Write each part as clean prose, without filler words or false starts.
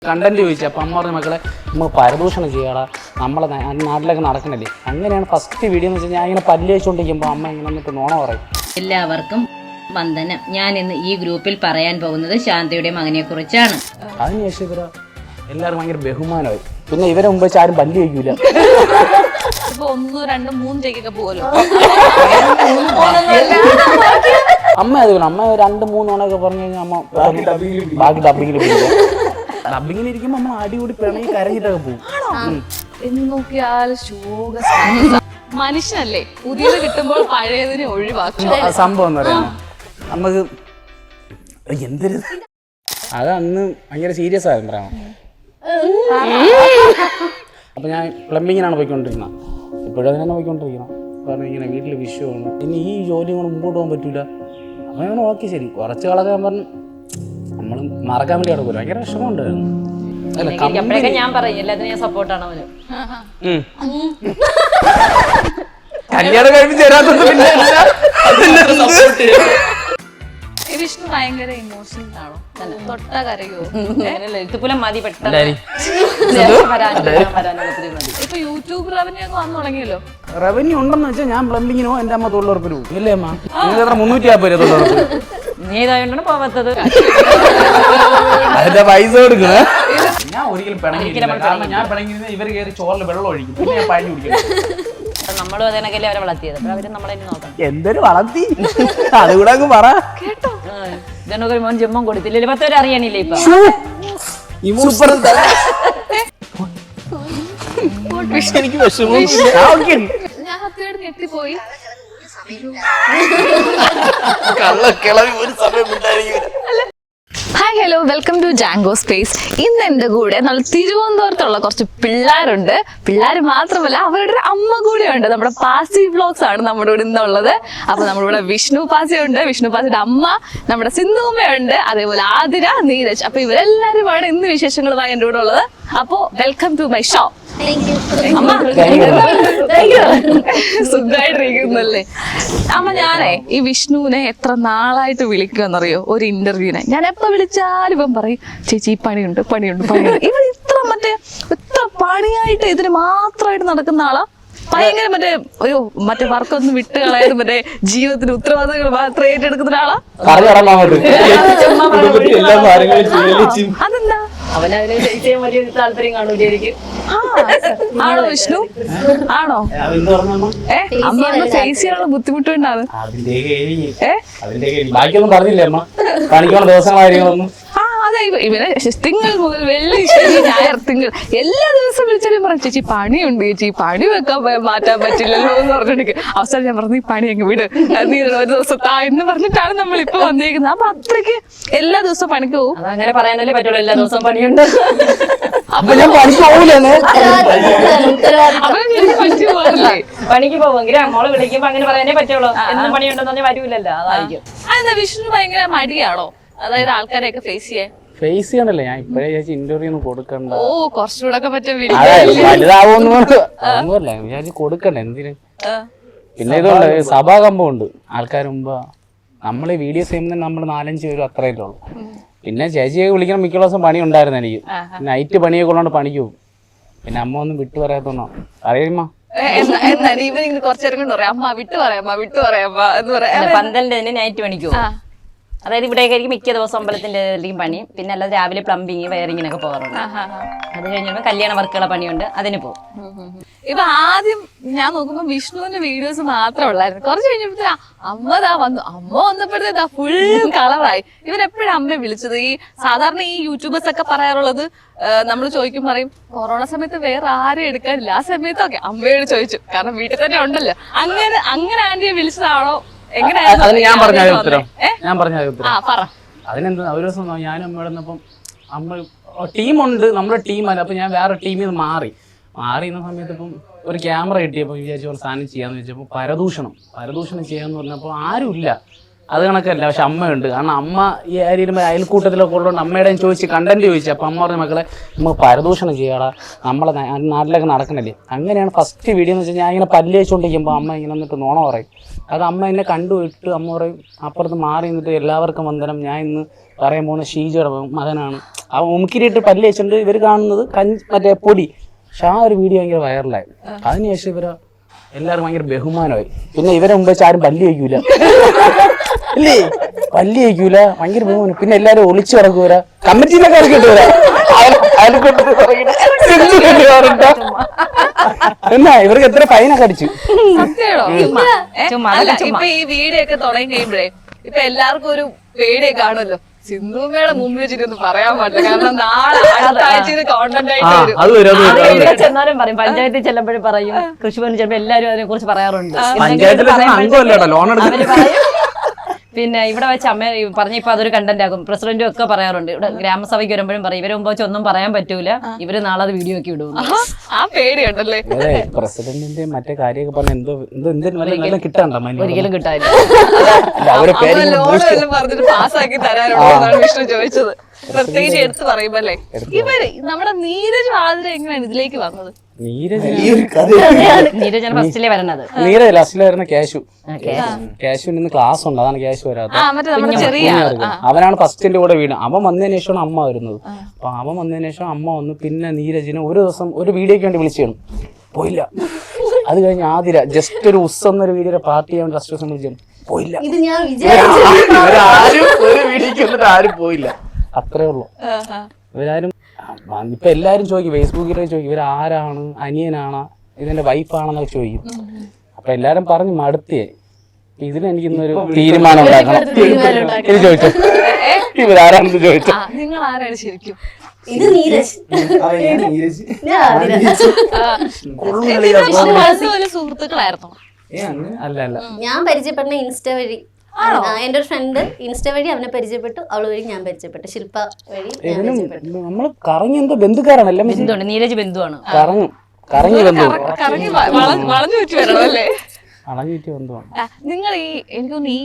Content ചോദിച്ചു. അപ്പം അമ്മ പറഞ്ഞ മക്കളെ നമുക്ക് പരദൂഷണം ചെയ്യാടാ, നമ്മളെ നാട്ടിലൊക്കെ നടക്കണല്ലേ. അങ്ങനെയാണ് ഫസ്റ്റ് വീഡിയോ എന്ന് വെച്ചാൽ ഞാൻ ഇങ്ങനെ പല്ല് വെച്ചുകൊണ്ടിരിക്കുമ്പോൾ അമ്മ ഇങ്ങനെ വന്നിട്ട് നോണ പറയും. എല്ലാവർക്കും വന്ദനം. ഞാൻ ഇന്ന് ഈ ഗ്രൂപ്പിൽ പറയാൻ പോകുന്നത് ശാന്തയുടെ മകനെ കുറിച്ചാണ്. അതിനുശേഷം ഇവരെ എല്ലാവരും ഭയങ്കര ബഹുമാനമായി. പിന്നെ ഇവരെ മുമ്പ് വെച്ച് ആരും പല്ല് കഴിക്കൂല. ഇപ്പൊ 1, 2, 3 ടേക്കൊക്കെ പോകല്ലോ. അമ്മ അതുപോലെ അമ്മ 2, 3 ഓണൊക്കെ പറഞ്ഞു കഴിഞ്ഞാൽ അമ്മ ബാക്കി ഡബിങ്ങിൽ പിടിക്കും. ഡബിങ്ങിൽ ഇരിക്കുമ്പോ അമ്മ അടികൂടി പിണങ്ങി കരഞ്ഞിട്ടൊക്കെ പോകും. എന്ന് നോക്കിയാൽ മനുഷ്യനല്ലേ, പുതിയത് കിട്ടുമ്പോൾ പഴയതിനെ ഒഴിവാക്കും. സംഭവം എന്ന് പറയുന്നത് നമുക്ക് എന്തൊരു അത് അന്ന് ഭയങ്കര സീരിയസ് ആയിരുന്നു പറയാം. അപ്പൊ ഞാൻ പ്ലംബിങ്ങിനാണ് പോയിക്കൊണ്ടിരിക്കുന്നത്. ഇപ്പോഴും അതിനെ പോയിക്കൊണ്ടിരിക്കണം. കാരണം ഇങ്ങനെ വീട്ടിൽ വിഷയമാണ്, ഇനി ഈ ജോലി കൊണ്ട് മുമ്പോട്ട് പോകാൻ പറ്റൂല. അപ്പൊ ഞാൻ ഓക്കെ ശരി കുറച്ച് കാലൊക്കെ ഞാൻ പറഞ്ഞു നമ്മൾ മറക്കാൻ വേണ്ടി അവിടെ പോലും ഭയങ്കര വിഷമമുണ്ടായിരുന്നു. ഞാൻ പറയില്ല, അതിന് ഞാൻ സപ്പോർട്ടാണ് അവന്. കല്യാണം കഴിഞ്ഞ് ചേരാത്തത് വിഷ്ണു ഭയങ്കര ഇമോഷണൽ ആണോ? തൊട്ട കരയോ? എഴുത്തുപുലം മതി പെട്ടെന്ന്. ഇപ്പൊ യൂട്യൂബ് റവന്യൂ ഒക്കെ വന്നു തുടങ്ങിയല്ലോ. റവന്യൂ ഉണ്ടെന്ന് വെച്ചാൽ ഞാൻ പ്ലംബിങ്ങിനോ എന്റെ അമ്മ തൊഴിലുറപ്പിന് പോകും. ഇല്ലേ അമ്മ? നിങ്ങൾക്ക് എത്ര 350 രൂപ തൊഴിലുറപ്പ്? നീ ഇതായോണ്ടാണ് പോവാത്തത്. അതിന്റെ പൈസ കൊടുക്കുക. ഞാൻ ഒരിക്കലും പിണങ്ങിയില്ല. കാരണം ഞാൻ പിണങ്ങിയിരുന്ന ഇവർ കയറി ചോറിൽ വെള്ളം ഒഴിക്കും. പിന്നെ ഞാൻ പഴഞ്ഞു കുടിക്കും. നമ്മളും അതിനൊക്കെ അവരെ വളർത്തിയത്. അപ്പൊ അവര് നമ്മളെ നോക്കണം. എന്തൊരു വളർത്തി അതുകൂടെ അങ്ങ് പറ കേട്ടോ. ഇതൊക്കെ മോൻ ജമ്മം കൊടുത്തില്ലേ? 10 പേര് അറിയാനില്ലേ ഇപ്പൊ? എനിക്ക് വിഷമം. ഞാൻ സത്യമായിട്ട് ഞെട്ടിപ്പോയി. കള്ളക്കിളവി ഒരു സമയം ഉണ്ടായിരിക്കും. Hi hello, welcome to Jango Space. ഇന്ന് എൻ്റെ കൂടെ നല്ല തിരുവനന്തപുരത്തുള്ള കുറച്ച് പിള്ളേരുണ്ട്. പിള്ളേർ മാത്രമല്ല, അവരുടെ ഒരു അമ്മ കൂടെയുണ്ട്. നമ്മുടെ പാസി വ്ലോഗ്സ് ആണ് നമ്മുടെ കൂടെ ഇന്നുള്ളത്. അപ്പൊ നമ്മുടെ ഇവിടെ വിഷ്ണു പാസിയുണ്ട്, വിഷ്ണു പാസിയുടെ അമ്മ നമ്മുടെ സിന്ധുമ്മയുണ്ട്, അതേപോലെ ആതിര, നീരജ്. അപ്പൊ ഇവരെല്ലാവരുമാണ് ഇന്ന് വിശേഷങ്ങളുമായി എൻ്റെ കൂടെ ഉള്ളത്. അപ്പോ വെൽക്കം ടു മൈ ഷോ. സുഖമായിട്ടിരിക്കുന്നല്ലേ അമ്മ? ഞാനേ ഈ വിഷ്ണുവിനെ എത്ര നാളായിട്ട് വിളിക്കുമെന്നറിയോ ഒരു ഇന്റർവ്യൂവിനെ. ഞാൻ എപ്പോ വിളിച്ചാലും ഇവൻ പറയും ചേച്ചി പണിയുണ്ട് പണിയുണ്ട് പണിയുണ്ട്. ഇവൻ ഇത്ര പണിയായിട്ട് ഇതിന് മാത്രമായിട്ട് നടക്കുന്ന ആളാ. ഭയങ്കര മറ്റേ വർക്കൊന്നും വിട്ട് കളയാതെ മറ്റേ ജീവിതത്തിന് ഉത്തരവാദിത്തങ്ങൾ മാത്രം ഏറ്റെടുക്കുന്ന ഒരാളാ. അതെന്താ അവനതിനെ വലിയ താല്പര്യം കാണൂലായിരിക്കും. ആണോ വിഷ്ണു? ആണോ? അമ്മ ഫേസ് ചെയ്യാനുള്ള ബുദ്ധിമുട്ടുണ്ടാണ്. ബാക്കിയൊന്നും പറഞ്ഞില്ലേ അമ്മ? പണിക്കുള്ള ദിവസങ്ങൾ കാര്യങ്ങളൊന്നും. അതെ, ഇവനെ തിങ്കൾ മുതൽ വെള്ളി ശനി ഞായർ തിങ്കൾ എല്ലാ ദിവസവും വിളിച്ചാലും പറഞ്ഞു ചേച്ചി പണിയുണ്ട്, ചേച്ചി പണി വെക്കാൻ മാറ്റാൻ പറ്റില്ലല്ലോ എന്ന് പറഞ്ഞിട്ട് അവസാനം ഞാൻ പറഞ്ഞു ഈ പണി അങ്ങ് വിട്, നീ ഒരു ദിവസം എന്ന് പറഞ്ഞിട്ടാണ് നമ്മൾ ഇപ്പൊ വന്നിരിക്കുന്നത്. അപ്പൊ അത്രയ്ക്ക് എല്ലാ ദിവസവും പണിക്ക് പോകും. അങ്ങനെ പറയാനല്ലേ പറ്റുള്ളൂ, എല്ലാ ദിവസവും പണിയുണ്ട്. അപ്പൊ ഞാൻ പണിക്ക് പോകില്ലേ? പണിക്ക് പോവെങ്കിൽ മോള് വിളിക്കുമ്പോ അങ്ങനെ പറയാനേ പറ്റുള്ളൂ. എന്നും പണിയുണ്ടെന്ന് പറഞ്ഞാൽ വരൂലല്ലോ. അതായിരിക്കും. അതെന്താ വിഷ്ണു ഭയങ്കര മടിയാണോ? അതായത് ആൾക്കാരെയൊക്കെ ഫേസ് ചെയ്യണല്ലേ? ഞാൻ ഇപ്പഴേ ചേച്ചി ഇന്റർവ്യൂ ഒന്നും കൊടുക്കണ്ട. ഓ കുറച്ചുകൂടെ ഒക്കെ വലുതാവോന്നല്ല വിചാരിച്ച് കൊടുക്കണ്ട എന്തിന്. പിന്നെ ഇതുണ്ട് സഭാകമ്പം ഉണ്ട്. ആൾക്കാർ മുമ്പ് നമ്മള് വീഡിയോസ് ചെയ്യുമ്പോൾ നമ്മൾ 4-5 പേരും അത്രയല്ലേ ഉള്ളൂ. പിന്നെ ചേച്ചിയൊക്കെ വിളിക്കണം. മിക്ക ദിവസം പണി ഉണ്ടായിരുന്നു എനിക്ക്. നൈറ്റ് പണിയൊക്കെ ഉള്ളതുകൊണ്ട് പണിക്ക് പോകും. പിന്നെ അമ്മ ഒന്നും വിട്ടു പറയാത്തോണ്ടോ അറിയുമ്മ കുറച്ചേരം കൊണ്ട് പറയാം അമ്മ വിട്ടു പറയാമ്മ എന്ന് പറയാം. പന്തലിന്റെ നൈറ്റ് പണിക്കോ? അതായത് ഇവിടെയൊക്കെ ആയിരിക്കും മിക്ക ദിവസം അമ്പലത്തിന്റെ പണി. പിന്നെ അല്ലാതെ രാവിലെ പ്ലംബിങ് വയറിങ്ങിനൊക്കെ പോകാറുണ്ട്. അത് കഴിഞ്ഞപ്പോൾ കല്യാണ വർക്കുള്ള പണിയുണ്ട്, അതിന് പോകും. ഇപ്പൊ ആദ്യം ഞാൻ നോക്കുമ്പോ വിഷ്ണുവിന്റെ വീഡിയോസ് മാത്രമേ ഉള്ളായിരുന്നു. കുറച്ച് കഴിഞ്ഞപ്പോ അമ്മ വന്നപ്പോഴത്തേക്കാ ഫുൾ കളറായി. ഇവരെപ്പോഴും അമ്മയെ വിളിച്ചത്. ഈ സാധാരണ ഈ യൂട്യൂബേഴ്സ് ഒക്കെ പറയാറുള്ളത് നമ്മൾ ചോദിക്കും പറയും കൊറോണ സമയത്ത് വേറെ ആരും എടുക്കാനില്ല, ആ സമയത്തൊക്കെ അമ്മയോട് ചോദിച്ചു, കാരണം വീട്ടിൽ തന്നെ ഉണ്ടല്ലോ. അങ്ങനെ ആന്റിയെ വിളിച്ചതാണോ? അതിന് ഞാൻ പറഞ്ഞ ഉത്തരം അതിനെന്താ ഒരു ദിവസം ഞാനും അമ്മ ഇടുന്നപ്പം അമ്മ ടീമുണ്ട്, നമ്മുടെ ടീമല്ല. അപ്പൊ ഞാൻ വേറെ ടീമിൽ നിന്ന് മാറിയുന്ന സമയത്ത് ഇപ്പം ഒരു ക്യാമറ കിട്ടിയപ്പോൾ വിചാരിച്ചു ഒരു സാധനം ചെയ്യാന്ന് വെച്ചപ്പോൾ പരദൂഷണം ചെയ്യാന്ന് പറഞ്ഞപ്പോൾ ആരുമില്ല. അത് കണക്കല്ല. പക്ഷെ അമ്മയുണ്ട്. കാരണം അമ്മ ഈ ഏരിയയിൽ അയൽക്കൂട്ടത്തിലൊക്കെ ഉള്ളതുകൊണ്ട് അമ്മയുടെ ചോദിച്ച് കണ്ടന്റ് ചോദിച്ചു. അപ്പം അമ്മ പറഞ്ഞ മക്കളെ നമുക്ക് പരദൂഷണം ചെയ്യാടാ, നമ്മളെ നാട്ടിലൊക്കെ നടക്കണല്ലേ. അങ്ങനെയാണ് ഫസ്റ്റ് വീഡിയോ എന്ന് വെച്ചാൽ ഞാൻ ഇങ്ങനെ പല്ല് വെച്ചുകൊണ്ടിരിക്കുമ്പോൾ അമ്മ ഇങ്ങനെ വന്നിട്ട് നോണ പറയും. അത് അമ്മ എന്നെ കണ്ടുപോയിട്ട് അമ്മ പറയും അപ്പുറത്ത് മാറി നിന്നിട്ട് എല്ലാവർക്കും വന്ദനം, ഞാൻ ഇന്ന് പറയാൻ പോകുന്ന ഷീജയുടെ മകനാണ്. അവൻ ഉമ്മിക്കിരിയിട്ട് പല്ല് വെച്ചിട്ടുണ്ട്. ഇവർ കാണുന്നത് മറ്റേ പൊടി. പക്ഷെ ആ ഒരു വീഡിയോ ഭയങ്കര വൈറലായി. അതിനുശേഷം ഇവരെ എല്ലാവരും ഭയങ്കര ബഹുമാനമായി. പിന്നെ ഇവരെ മുമ്പ് വെച്ച് ആരും പല്ല് കഴിക്കൂല, ഇല്ലേ, പല്ല് കഴിക്കൂല, ഭയങ്കര ബഹുമാനം. പിന്നെ എല്ലാരും ഒളിച്ചു കിടക്കൂല, കമ്മിറ്റിയിലൊക്കെ ഇറക്കിട്ടൂല. എന്നാ ഇവർക്ക് എത്ര ഫൈനൊക്കെ അടിച്ചു. ഇപ്പൊ ഈ വീഡിയോ ഒക്കെ തുടങ്ങി കഴിയുമ്പോഴേ ഇപ്പൊ എല്ലാവർക്കും ഒരു പേടിയെ കാണുമല്ലോ, സിന്ധുമ്മയുടെ മുമ്പിൽ വെച്ചിട്ടൊന്നും പറയാൻ പാടില്ല, കാരണം നാളെ അടുത്ത ആഴ്ച കോണ്ടന്റ് ആയിട്ട് ചെന്നാലും പറയും, പഞ്ചായത്തിൽ ചെല്ലുമ്പോഴും പറയും, കൃഷിഭവനിൽ ചെല്ലുമ്പോൾ എല്ലാവരും അതിനെ കുറിച്ച് പറയാറുണ്ട്. പിന്നെ ഇവിടെ വെച്ച് അമ്മ പറഞ്ഞ ഇപ്പൊ അതൊരു കണ്ടന്റ് ആകും. പ്രസിഡന്റും ഒക്കെ പറയാറുണ്ട്, ഇവിടെ ഗ്രാമസഭയ്ക്ക് വരുമ്പോഴും പറയും, ഇവരെ മുമ്പ് വെച്ച് ഒന്നും പറയാൻ പറ്റൂല, ഇവര് നാളെ അത് വീഡിയോ ഒക്കെ ഇടും. ആ പേടിയുണ്ടല്ലേ? പ്രസിഡന്റിന്റെ മറ്റേ കാര്യമൊക്കെ പറഞ്ഞ എന്തോ കിട്ടാണ്ട, ഒരിക്കലും കിട്ടാനില്ല. പറഞ്ഞിട്ട് പാസ്സാക്കി തരാനുള്ളതാണ് വിഷ്ണു ചോദിച്ചത്. പ്രത്യേകിച്ച് എടുത്ത് പറയുമ്പോ അല്ലേ, ഇവര് നമ്മുടെ നീരജ് വാതിര എങ്ങനെയാണ് ഇതിലേക്ക് വന്നത്? നീരജാണ് ഫസ്റ്റിലേ വരണത്. നീരജ് ലാസ്റ്റിലെ വരുന്ന ക്യാഷുവിന് ഇന്ന് ക്ലാസ് ഉണ്ട്, അതാണ് ക്യാഷ് വരാത്തത്. അവനാണ് ഫസ്റ്റിന്റെ കൂടെ വീണ്. അവൻ വന്നതിന് ശേഷമാണ് അമ്മ വരുന്നത്. അപ്പൊ അവൻ വന്നതിന് ശേഷം അമ്മ വന്നു. പിന്നെ നീരജിനെ ഒരു ദിവസം ഒരു വീഡിയോക്ക് വേണ്ടി വിളിച്ചാണ്, പോയില്ല. അത് കഴിഞ്ഞ് ആതിര ജസ്റ്റ് ഒരു എന്നൊരു വീഡിയോയുടെ പാർട്ടി ചെയ്യാൻ ഫസ്റ്റ് ദിവസം വിളിച്ചാണ്, പോയില്ല. ഒരു വീഡിയോക്ക് വന്നിട്ട് ആരും പോയില്ല, അത്രേ ഉള്ളൂ. ഇവരാരും ഇപ്പൊ എല്ലാരും ചോദിക്കും, ഫേസ്ബുക്കിലൊക്കെ ചോദിക്കും, ഇവരാരാണ്, അനിയനാണ്, ഇതിന്റെ വൈഫാണെന്നൊക്കെ ചോദിക്കും. അപ്പൊ എല്ലാരും പറഞ്ഞു മടുത്തേ, ഇതിനെനിക്ക് ഇന്നൊരു തീരുമാനം ഉണ്ടാക്കണം. ഇത് ചോദിച്ചു, ഇവരാരാണെന്ന് ചോദിച്ചു. നിങ്ങൾ ആരാണ് ശരിക്കും? ഇത് നീരജ്. സുഹൃത്തുക്കളായിരുന്നു? അല്ല അല്ല, ഞാൻ പരിചയപ്പെടുന്ന ഇൻസ്റ്റ വഴി. എന്റെ ഒരു ഫ്രണ്ട് ഇൻസ്റ്റ വഴി അവനെ പരിചയപ്പെട്ടു, അവള് വഴി ഞാൻ പരിചയപ്പെട്ടു, ശില്പ വഴി. നമ്മള് കറങ്ങി എന്തോ ബന്ധുക്കാരാണല്ലേ? ബന്ധുവാണ്, നീരജ് ബന്ധുവാണ്. കറങ്ങി ബന്ധു, വളഞ്ഞു വെച്ച് വരണം അല്ലേ? നിങ്ങൾ എനിക്കൊന്ന് ഈ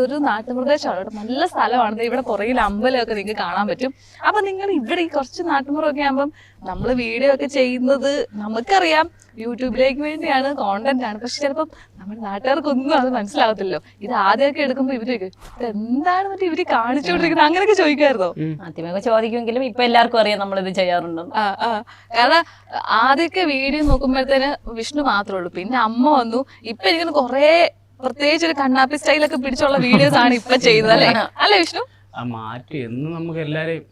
ഒരു നാട്ടുപ്രദേശമാണ്, നല്ല സ്ഥലമാണ്, ഇവിടെ പുറകിൽ അമ്പലമൊക്കെ നിങ്ങൾക്ക് കാണാൻ പറ്റും. അപ്പൊ നിങ്ങൾ ഇവിടെ ഈ കുറച്ച് നാട്ടുമ്പുറമൊക്കെ ആകുമ്പം നമ്മൾ വീഡിയോ ഒക്കെ ചെയ്യുന്നത് നമുക്കറിയാം യൂട്യൂബിലേക്ക് വേണ്ടിയാണ്, കോണ്ടന്റ് ആണ്. പക്ഷെ ചിലപ്പം നമ്മുടെ നാട്ടുകാർക്കൊന്നും അത് മനസ്സിലാകത്തില്ലോ. ഇത് ആദ്യമൊക്കെ എടുക്കുമ്പോ ഇവരൊക്കെ എന്താണ് മറ്റേ ഇവര് കാണിച്ചുകൊണ്ടിരിക്കുന്നത് അങ്ങനെയൊക്കെ ചോദിക്കായിരുന്നോ? ആദ്യമൊക്കെ ചോദിക്കുമെങ്കിലും ഇപ്പൊ എല്ലാവർക്കും അറിയാം നമ്മളിത് ചെയ്യാറുണ്ട്. കാരണം ആദ്യമൊക്കെ വീഡിയോ നോക്കുമ്പോഴത്തേന് വിഷ്ണു മാത്രമേ ഉള്ളൂ, പിന്നെ അമ്മ വന്നു. ഇപ്പൊ എനിക്കൊന്ന് കൊറേ പ്രത്യേകിച്ച് ഒരു കണ്ണാപ്പി സ്റ്റൈലൊക്കെ പിടിച്ചുള്ള വീഡിയോസ് ആണ് ഇപ്പൊ ചെയ്യുന്നത് അല്ലേ? അല്ലേ വിഷ്ണു? മാറ്റി എന്ന് നമുക്ക് എല്ലാരെയും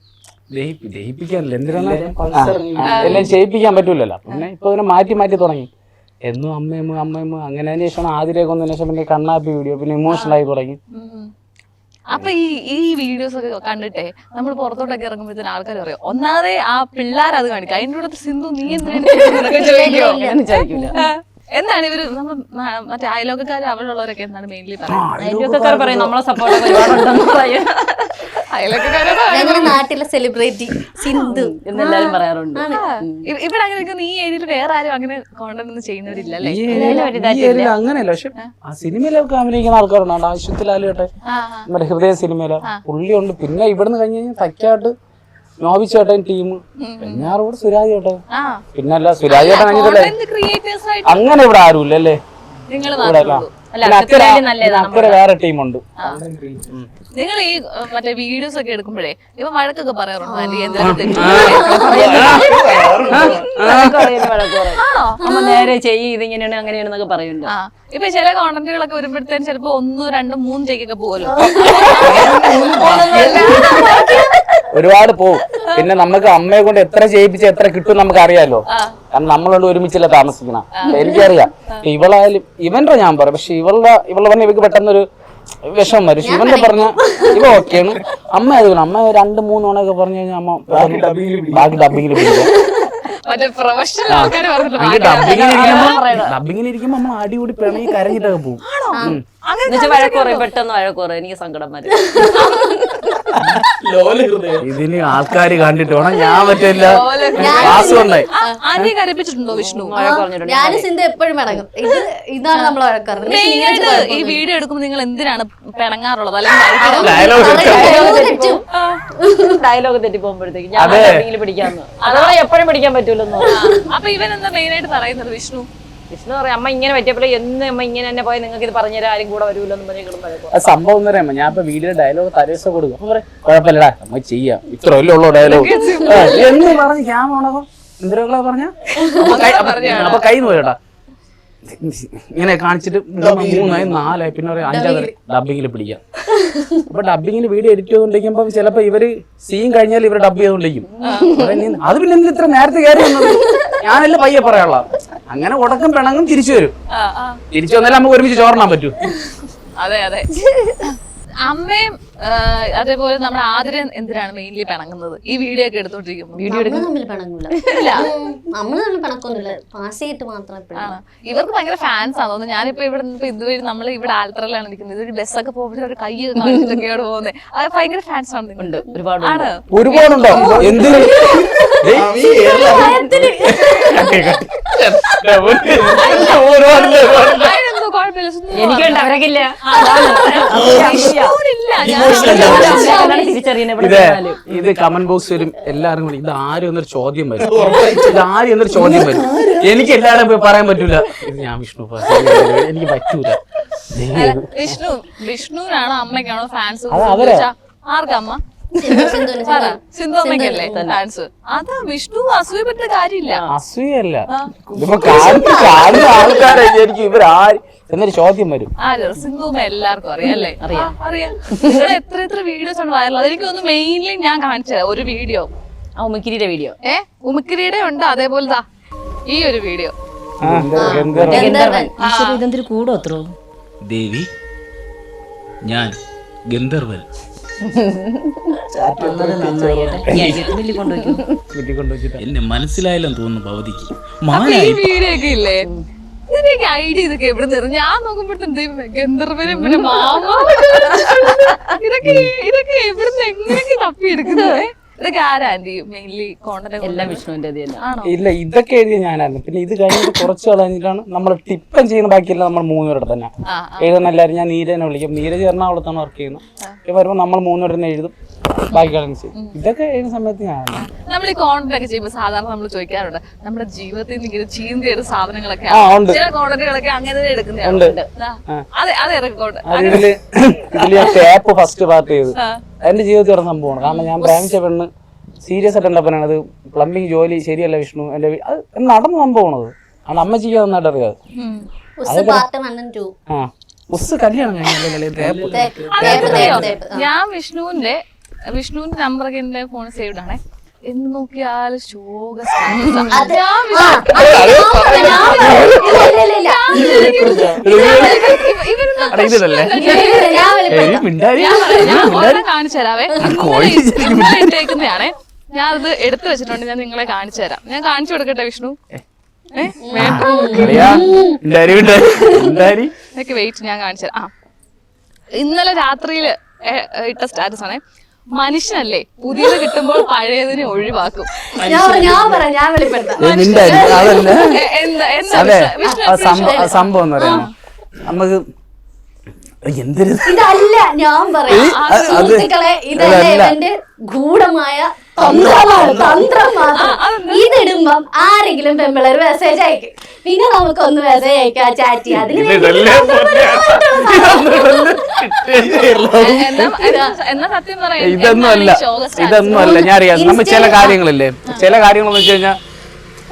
ദഹിപ്പിക്കാനല്ലോ, എന്തിനാണ് എല്ലാം ചെയ്യിപ്പിക്കാൻ പറ്റൂലല്ലോ. പിന്നെ ഇപ്പൊ ഇതിനെ മാറ്റി മാറ്റി തുടങ്ങി. എന്നും അമ്മയമ്മ അങ്ങനെ. അതിന് ശേഷം ആദ്യമൊക്കെ വന്നതിന് ശേഷം പിന്നെ കണ്ണാപ്പി വീഡിയോ, പിന്നെ ഇമോഷണൽ ആയി തുടങ്ങി. അപ്പൊ ഈ വീഡിയോസ് ഒക്കെ കണ്ടിട്ടേ നമ്മൾ പുറത്തോട്ടൊക്കെ ഇറങ്ങുമ്പോഴത്തേന് ആൾക്കാർ പറയും, ഒന്നാമതേ ആ പിള്ളേർ അത് കാണിക്കും, അതിൻ്റെ കൂടെ സിന്ധു നീ എന്തിനൊക്കെ ചോദിക്കോ? എന്താണ് ഇവര് മറ്റേ അയലോക്കാര് അവരുള്ളവരൊക്കെ എന്താണ് മെയിൻലി പറയുന്നത്? പറയും നമ്മളെ സപ്പോർട്ട് ഒരുപാടുണ്ടെന്ന് പറയും. ഞങ്ങളുടെ നാട്ടിലെ സെലിബ്രിറ്റി സിന്ധു എന്നെല്ലാരും പറയാറുണ്ട്. ഇവിടെ അങ്ങനെ ഈ ഏരിയയിൽ വേറെ ആരും അങ്ങനെ കോണ്ടന്റ് ഒന്നും ചെയ്യുന്നവരില്ല അല്ലേ? അങ്ങനെയല്ല, പക്ഷെ ആ സിനിമയിലൊക്കെ അഭിനയിക്കുന്ന ആൾക്കാരുണ്ട്. ആശുപത്രിയിലാകട്ടെ, നമ്മുടെ ഹൃദയ സിനിമയില പുള്ളിയുണ്ട്. പിന്നെ ഇവിടുന്ന് കഴിഞ്ഞ് കഴിഞ്ഞാൽ തക്കാട്ട് നോവിച്ചേട്ടൻ ടീം, പെഞ്ഞാറോട് സുരാജ് ചേട്ടൻ. പിന്നല്ല സുരാജ് ചേട്ടൻ അങ്ങനെ ഇവിടെ ആരുമില്ല അല്ലേ? അക്കരെ വേറെ ടീമുണ്ട്. നിങ്ങൾ ഈ മറ്റേ വീഡിയോസ് ഒക്കെ എടുക്കുമ്പോഴേ ഇവ വഴക്കൊക്കെ പറയാറുണ്ടോ? നേരെ ചെയ്യും, ഇതിങ്ങനെയാണ് അങ്ങനെയാണെന്നൊക്കെ പറയുന്നുണ്ട്. ഇപ്പൊ ചില കോണ്ടന്റുകളൊക്കെ വരുമ്പോഴത്തേനും ചിലപ്പോ 1, 2, 3 ടേക്കൊക്കെ പോകുമല്ലോ. ഒരുപാട് പോവും. പിന്നെ നമുക്ക് അമ്മയെ കൊണ്ട് എത്ര ചെയ്യിപ്പിച്ച് എത്ര കിട്ടും നമുക്ക് അറിയാലോ. കാരണം നമ്മളോട് ഒരുമിച്ചല്ല താമസിക്കണം. എനിക്കറിയാം. ഇവളായാലും ഇവന്റെ ഞാൻ പറയാം, പക്ഷെ ഇവളുടെ പറഞ്ഞ ഇവക്ക് പെട്ടെന്നൊരു വിഷമം വരും. ശിവന്റെ പറഞ്ഞ ഇവ ഓക്കെയാണ്. അമ്മ അതുപോലെ അമ്മ 2-3 ഓണൊക്കെ പറഞ്ഞു കഴിഞ്ഞാൽ അമ്മ ബാക്കി ഡബിങ്ങിൽ പിടിക്കും. ഡബിങ്ങിലിരിക്കുമ്പോ നമ്മൾ അടികൂടി പിണങ്ങി കരഞ്ഞിട്ടൊക്കെ പോകും. പെട്ടെന്ന് വഴക്കുറേ, എനിക്ക് സങ്കടം വരും. ഇതിന് ആൾക്കാര് കണ്ടിട്ട് വേണം. ഞാൻ പറ്റില്ല. കരപ്പിച്ചിട്ടുണ്ടോ വിഷ്ണു? ഞാനും സിന്ധു എപ്പോഴും പിണങ്ങും. ഇതാണ് നമ്മൾ വഴക്കാറുള്ളത്. ഈ വീഡിയോ എടുക്കുമ്പോൾ നിങ്ങൾ എന്തിനാണ് പിണങ്ങാറുള്ളത്? ഡയലോഗ് തെറ്റിപ്പോകുമ്പോഴത്തേക്ക് ഞാൻ പിടിക്കാന്ന് അതോടെ എപ്പോഴും പിടിക്കാൻ പറ്റൂലെന്നോ. അപ്പൊ ഇവൻ എന്താ മെയിൻ ആയിട്ട് പറയുന്നത് വിഷ്ണു? വിഷ്ണു പറയാം അമ്മ ഇങ്ങനെ പറ്റിയപ്പോൾ എന്ന് അമ്മ ഇങ്ങനെ തന്നെ പോയി നിങ്ങൾക്ക് ഇത് പറഞ്ഞുതരാൻ ആരും കൂടെ വരൂല്ലോ എന്ന് പറഞ്ഞ് കിടന്നു. അത് സംഭവം എന്ന് പറയുമ്പോ ഞാൻ ഇപ്പൊ വീഡിയോ ഡയലോഗ് തലേസ കൊടുക്കും. അപ്പൊ പറയാം കുഴപ്പമില്ലടാ നമ്മ ചെയ്യാം, ഇത്ര ഉള്ളൂ ഡയലോഗ് എന്ന് പറഞ്ഞ് ക്യാമറ ഉണക്കും. എന്തിനാ പറഞ്ഞ അപ്പൊ കൈ നോക്കട്ടാ ഇങ്ങനെ കാണിച്ചിട്ട് 3 4 പിന്നെ ഒരു 5 ഡബിങ്ങിൽ പിടിക്കാം. അപ്പൊ ഡബിങ്ങിൽ വീഡിയോ എഡിറ്റ് ചെയ്തോണ്ടിരിക്കുമ്പോ ചിലപ്പോ ഇവര് സീൻ കഴിഞ്ഞാൽ ഇവര് ഡബ് ചെയ്തോണ്ടിരിക്കും. അത് പിന്നെ എന്തിനാ ഇത്ര നേരത്തെ കയറി വന്നത്, ഞാനല്ല പയ്യെ പറയാനുള്ള. അങ്ങനെ ഉടക്കം പിണങ്ങും തിരിച്ചു വരും. തിരിച്ചു വന്നാലും നമുക്ക് ഒരുമിച്ച് ചോറിനാൻ പറ്റൂ. അതെ അതെ. അമ്മയും അതേപോലെ നമ്മുടെ ആതിരൻ എന്തിനാണ് മെയിൻലി പിണങ്ങുന്നത് ഈ വീഡിയോ ഒക്കെ എടുത്തോണ്ടിരിക്കുമ്പോൾ? നമ്മള് തമ്മിൽ പിണങ്ങൂല, നമ്മള് തമ്മിൽ പിണക്കൊന്നുമില്ല, പാസ് ചെയ്തിട്ട് മാത്രമേ. ഇവർക്ക് ഭയങ്കര ഫാൻസ് ആണ് തോന്നുന്നു. ഞാനിപ്പോ ഇവിടെ ഇതുവരെ നമ്മൾ ഇവിടെ ആൽത്തറയിലാണ് നിൽക്കുന്നത്. ഇതൊരു ബസ്സൊക്കെ പോകുമ്പോൾ ഒരു കൈ കാണിച്ചിട്ടൊക്കെയാണ് പോകുന്നത്. അത് ഭയങ്കര ഫാൻസ് ആണ്. ഉണ്ട്, ഒരുപാട് ഒരുപാടുണ്ടോ? എന്ത് എനിക്കുണ്ട്, അവരൊക്കെ ഇല്ല. ഇത് കമന്റ് ബോക്സ് വരും എല്ലാരും കൂടി. ഇത് ആരും എന്നൊരു ചോദ്യം വരും, ഇതാരും എന്നൊരു ചോദ്യം വരും. എനിക്ക് എല്ലാവരും പോയി പറയാൻ പറ്റൂല. ഇത് ഞാൻ വിഷ്ണു എനിക്ക് പറ്റൂല. വിഷ്ണുവിനാണോ അമ്മയ്ക്കാണോ ഫാൻസ്? ആർക്കമ്മ? സിന്ധു അമ്മയ്ക്കല്ലേ ഫാൻസ്? അതാ വിഷ്ണു അസൂയ പറ്റുന്ന കാര്യമില്ല. അസൂയല്ല, ഇതിപ്പോ കാണുന്ന ആൾക്കാരെ എനിക്ക് ഇവരാര് എന്നൊരു ചോദ്യം വരും. സിന്ധു എല്ലാവർക്കും അറിയാം അല്ലേ? അറിയാം. ഇവിടെ എത്ര വീഡിയോസ് ആണ് വൈറൽ. അതെനിക്ക് ഒന്ന് മെയിൻലി ഞാൻ കാണിച്ചത് ഒരു വീഡിയോ, ഉമിക്കിരിയുടെ വീഡിയോ. ഉമിക്കിരിയുടെ ഉണ്ട്. അതേപോലെ ഈ ഒരു വീഡിയോ ഇതെന്തൊരു കൂടോ അത്രോ. ദേവി, ഞാൻ ഗന്ധർവൻ. എന്നെ മനസ്സിലായില്ലെന്ന് തോന്നുന്നു ഭവതിക്ക്. ഈ വീഡിയോ ഒക്കെ ഇല്ലേ, ഇതിന്റെയൊക്കെ ഐഡിയ ഇതൊക്കെ എവിടെ നിന്ന്? ഞാൻ നോക്കുമ്പോഴത്തേക്കും ഗന്ധർവനും പിന്നെ മാമ ഇതൊക്കെ എവിടുന്ന് എങ്ങനെയൊക്കെ തപ്പിയെടുക്കുന്നത്? ഇതൊക്കെ ആരാ മെയിൻലി കോണ്ടന്റ്? എല്ലാം വിഷ്ണുവിന്റെ ആണോ? ഇല്ല, ഇതൊക്കെ എഴുതിയ ഞാനായിരുന്നു. പിന്നെ ഇത് കഴിഞ്ഞിട്ട് കുറച്ച് കഴിഞ്ഞിട്ടാണ് നമ്മൾ ടിപ്പൻ ചെയ്യുന്ന. ബാക്കിയെല്ലാം നമ്മൾ 3 പേരുടെ തന്നെ എഴുതുന്ന. എല്ലാവരും ഞാൻ നീരനെ വിളിക്കും. നീരജ് എറണാകുളത്താണ് വർക്ക് ചെയ്യുന്നത്. വരുമ്പോൾ നമ്മൾ 3 പേരുടെ എഴുതും, ബാക്കി കളഞ്ഞ് ചെയ്യും. ഇതൊക്കെ എഴുതുന്ന സമയത്ത് ഞാനാണ്. നമ്മൾ ഈ കോണ്ടന്റ് ഒക്കെ ചെയ്യുമ്പോൾ സാധാരണ നമ്മൾ ചോദിക്കാറുണ്ട് നമ്മുടെ ജീവിതത്തിൽ നിന്ന് ചീന്തിയുടെ സാധനങ്ങളൊക്കെ ചില കോണ്ടന്റുകളൊക്കെ അങ്ങനെ എടുക്കുന്നുണ്ട്. ഇതില് ഞാൻ ടാപ്പ് ഫസ്റ്റ് പാർട്ട് ചെയ്തു. എന്റെ ജീവിതത്തിൽ ഒരു സംഭവമാണ്. കാരണം ഞാൻ പ്രേമിച്ച പെണ്ണ് സീരിയസ് ആയിട്ട് എന്റെ പെണ്ണാണ്. അത് പ്ലംബിംഗ് ജോലി ശരിയല്ല വിഷ്ണു. എന്റെ അത് നടന്ന സംഭവമാണത്. അത് അമ്മച്ചിക്ക് നന്നായിട്ട് അറിയാം. കല്യാണം ഞാൻ വിഷ്ണുവിന്റെ നമ്പറൊക്കെ എന്റെ ഫോണിൽ സേവ്ഡ് ആണേ. എന്ന് നോക്കിയാൽ ശോക കാണിച്ചു തരാവേ. ഇട്ടേക്കുന്നതാണേ. ഞാൻ അത് എടുത്തു വെച്ചിട്ടുണ്ട്. ഞാൻ നിങ്ങളെ കാണിച്ചു തരാം. ഞാൻ കാണിച്ചു കൊടുക്കട്ടെ വിഷ്ണു? വെയിറ്റ്, ഞാൻ കാണിച്ചു തരാം. ഇന്നലെ രാത്രിയില് ഇട്ട സ്റ്റാറ്റസ് ആണേ. മനുഷ്യനല്ലേ, പുതിയത് കിട്ടുമ്പോൾ പഴയതിനെ ഒഴിവാക്കും. സംഭവം എന്ന് പറയുമ്പോ നമുക്ക് ഇതല്ല ഞാൻ പറയാം സുഹൃത്തുക്കളെ, ഇതല്ല ഇവന്റെ ഗൂഢമായ തന്ത്രം മാത്രം. ഇതിടുമ്പം ആരെങ്കിലും പെമ്പിളർ മെസ്സേജ് അയക്കും. പിന്നെ നമുക്കൊന്ന് മെസ്സേജ് അയക്കാം, ചാറ്റ് ചെയ്യാം. ഇതൊന്നും അല്ല ഞാൻ അറിയാം. നമ്മൾ ചില കാര്യങ്ങളില്ലേ, ചില കാര്യങ്ങളെന്ന് വെച്ച് കഴിഞ്ഞാൽ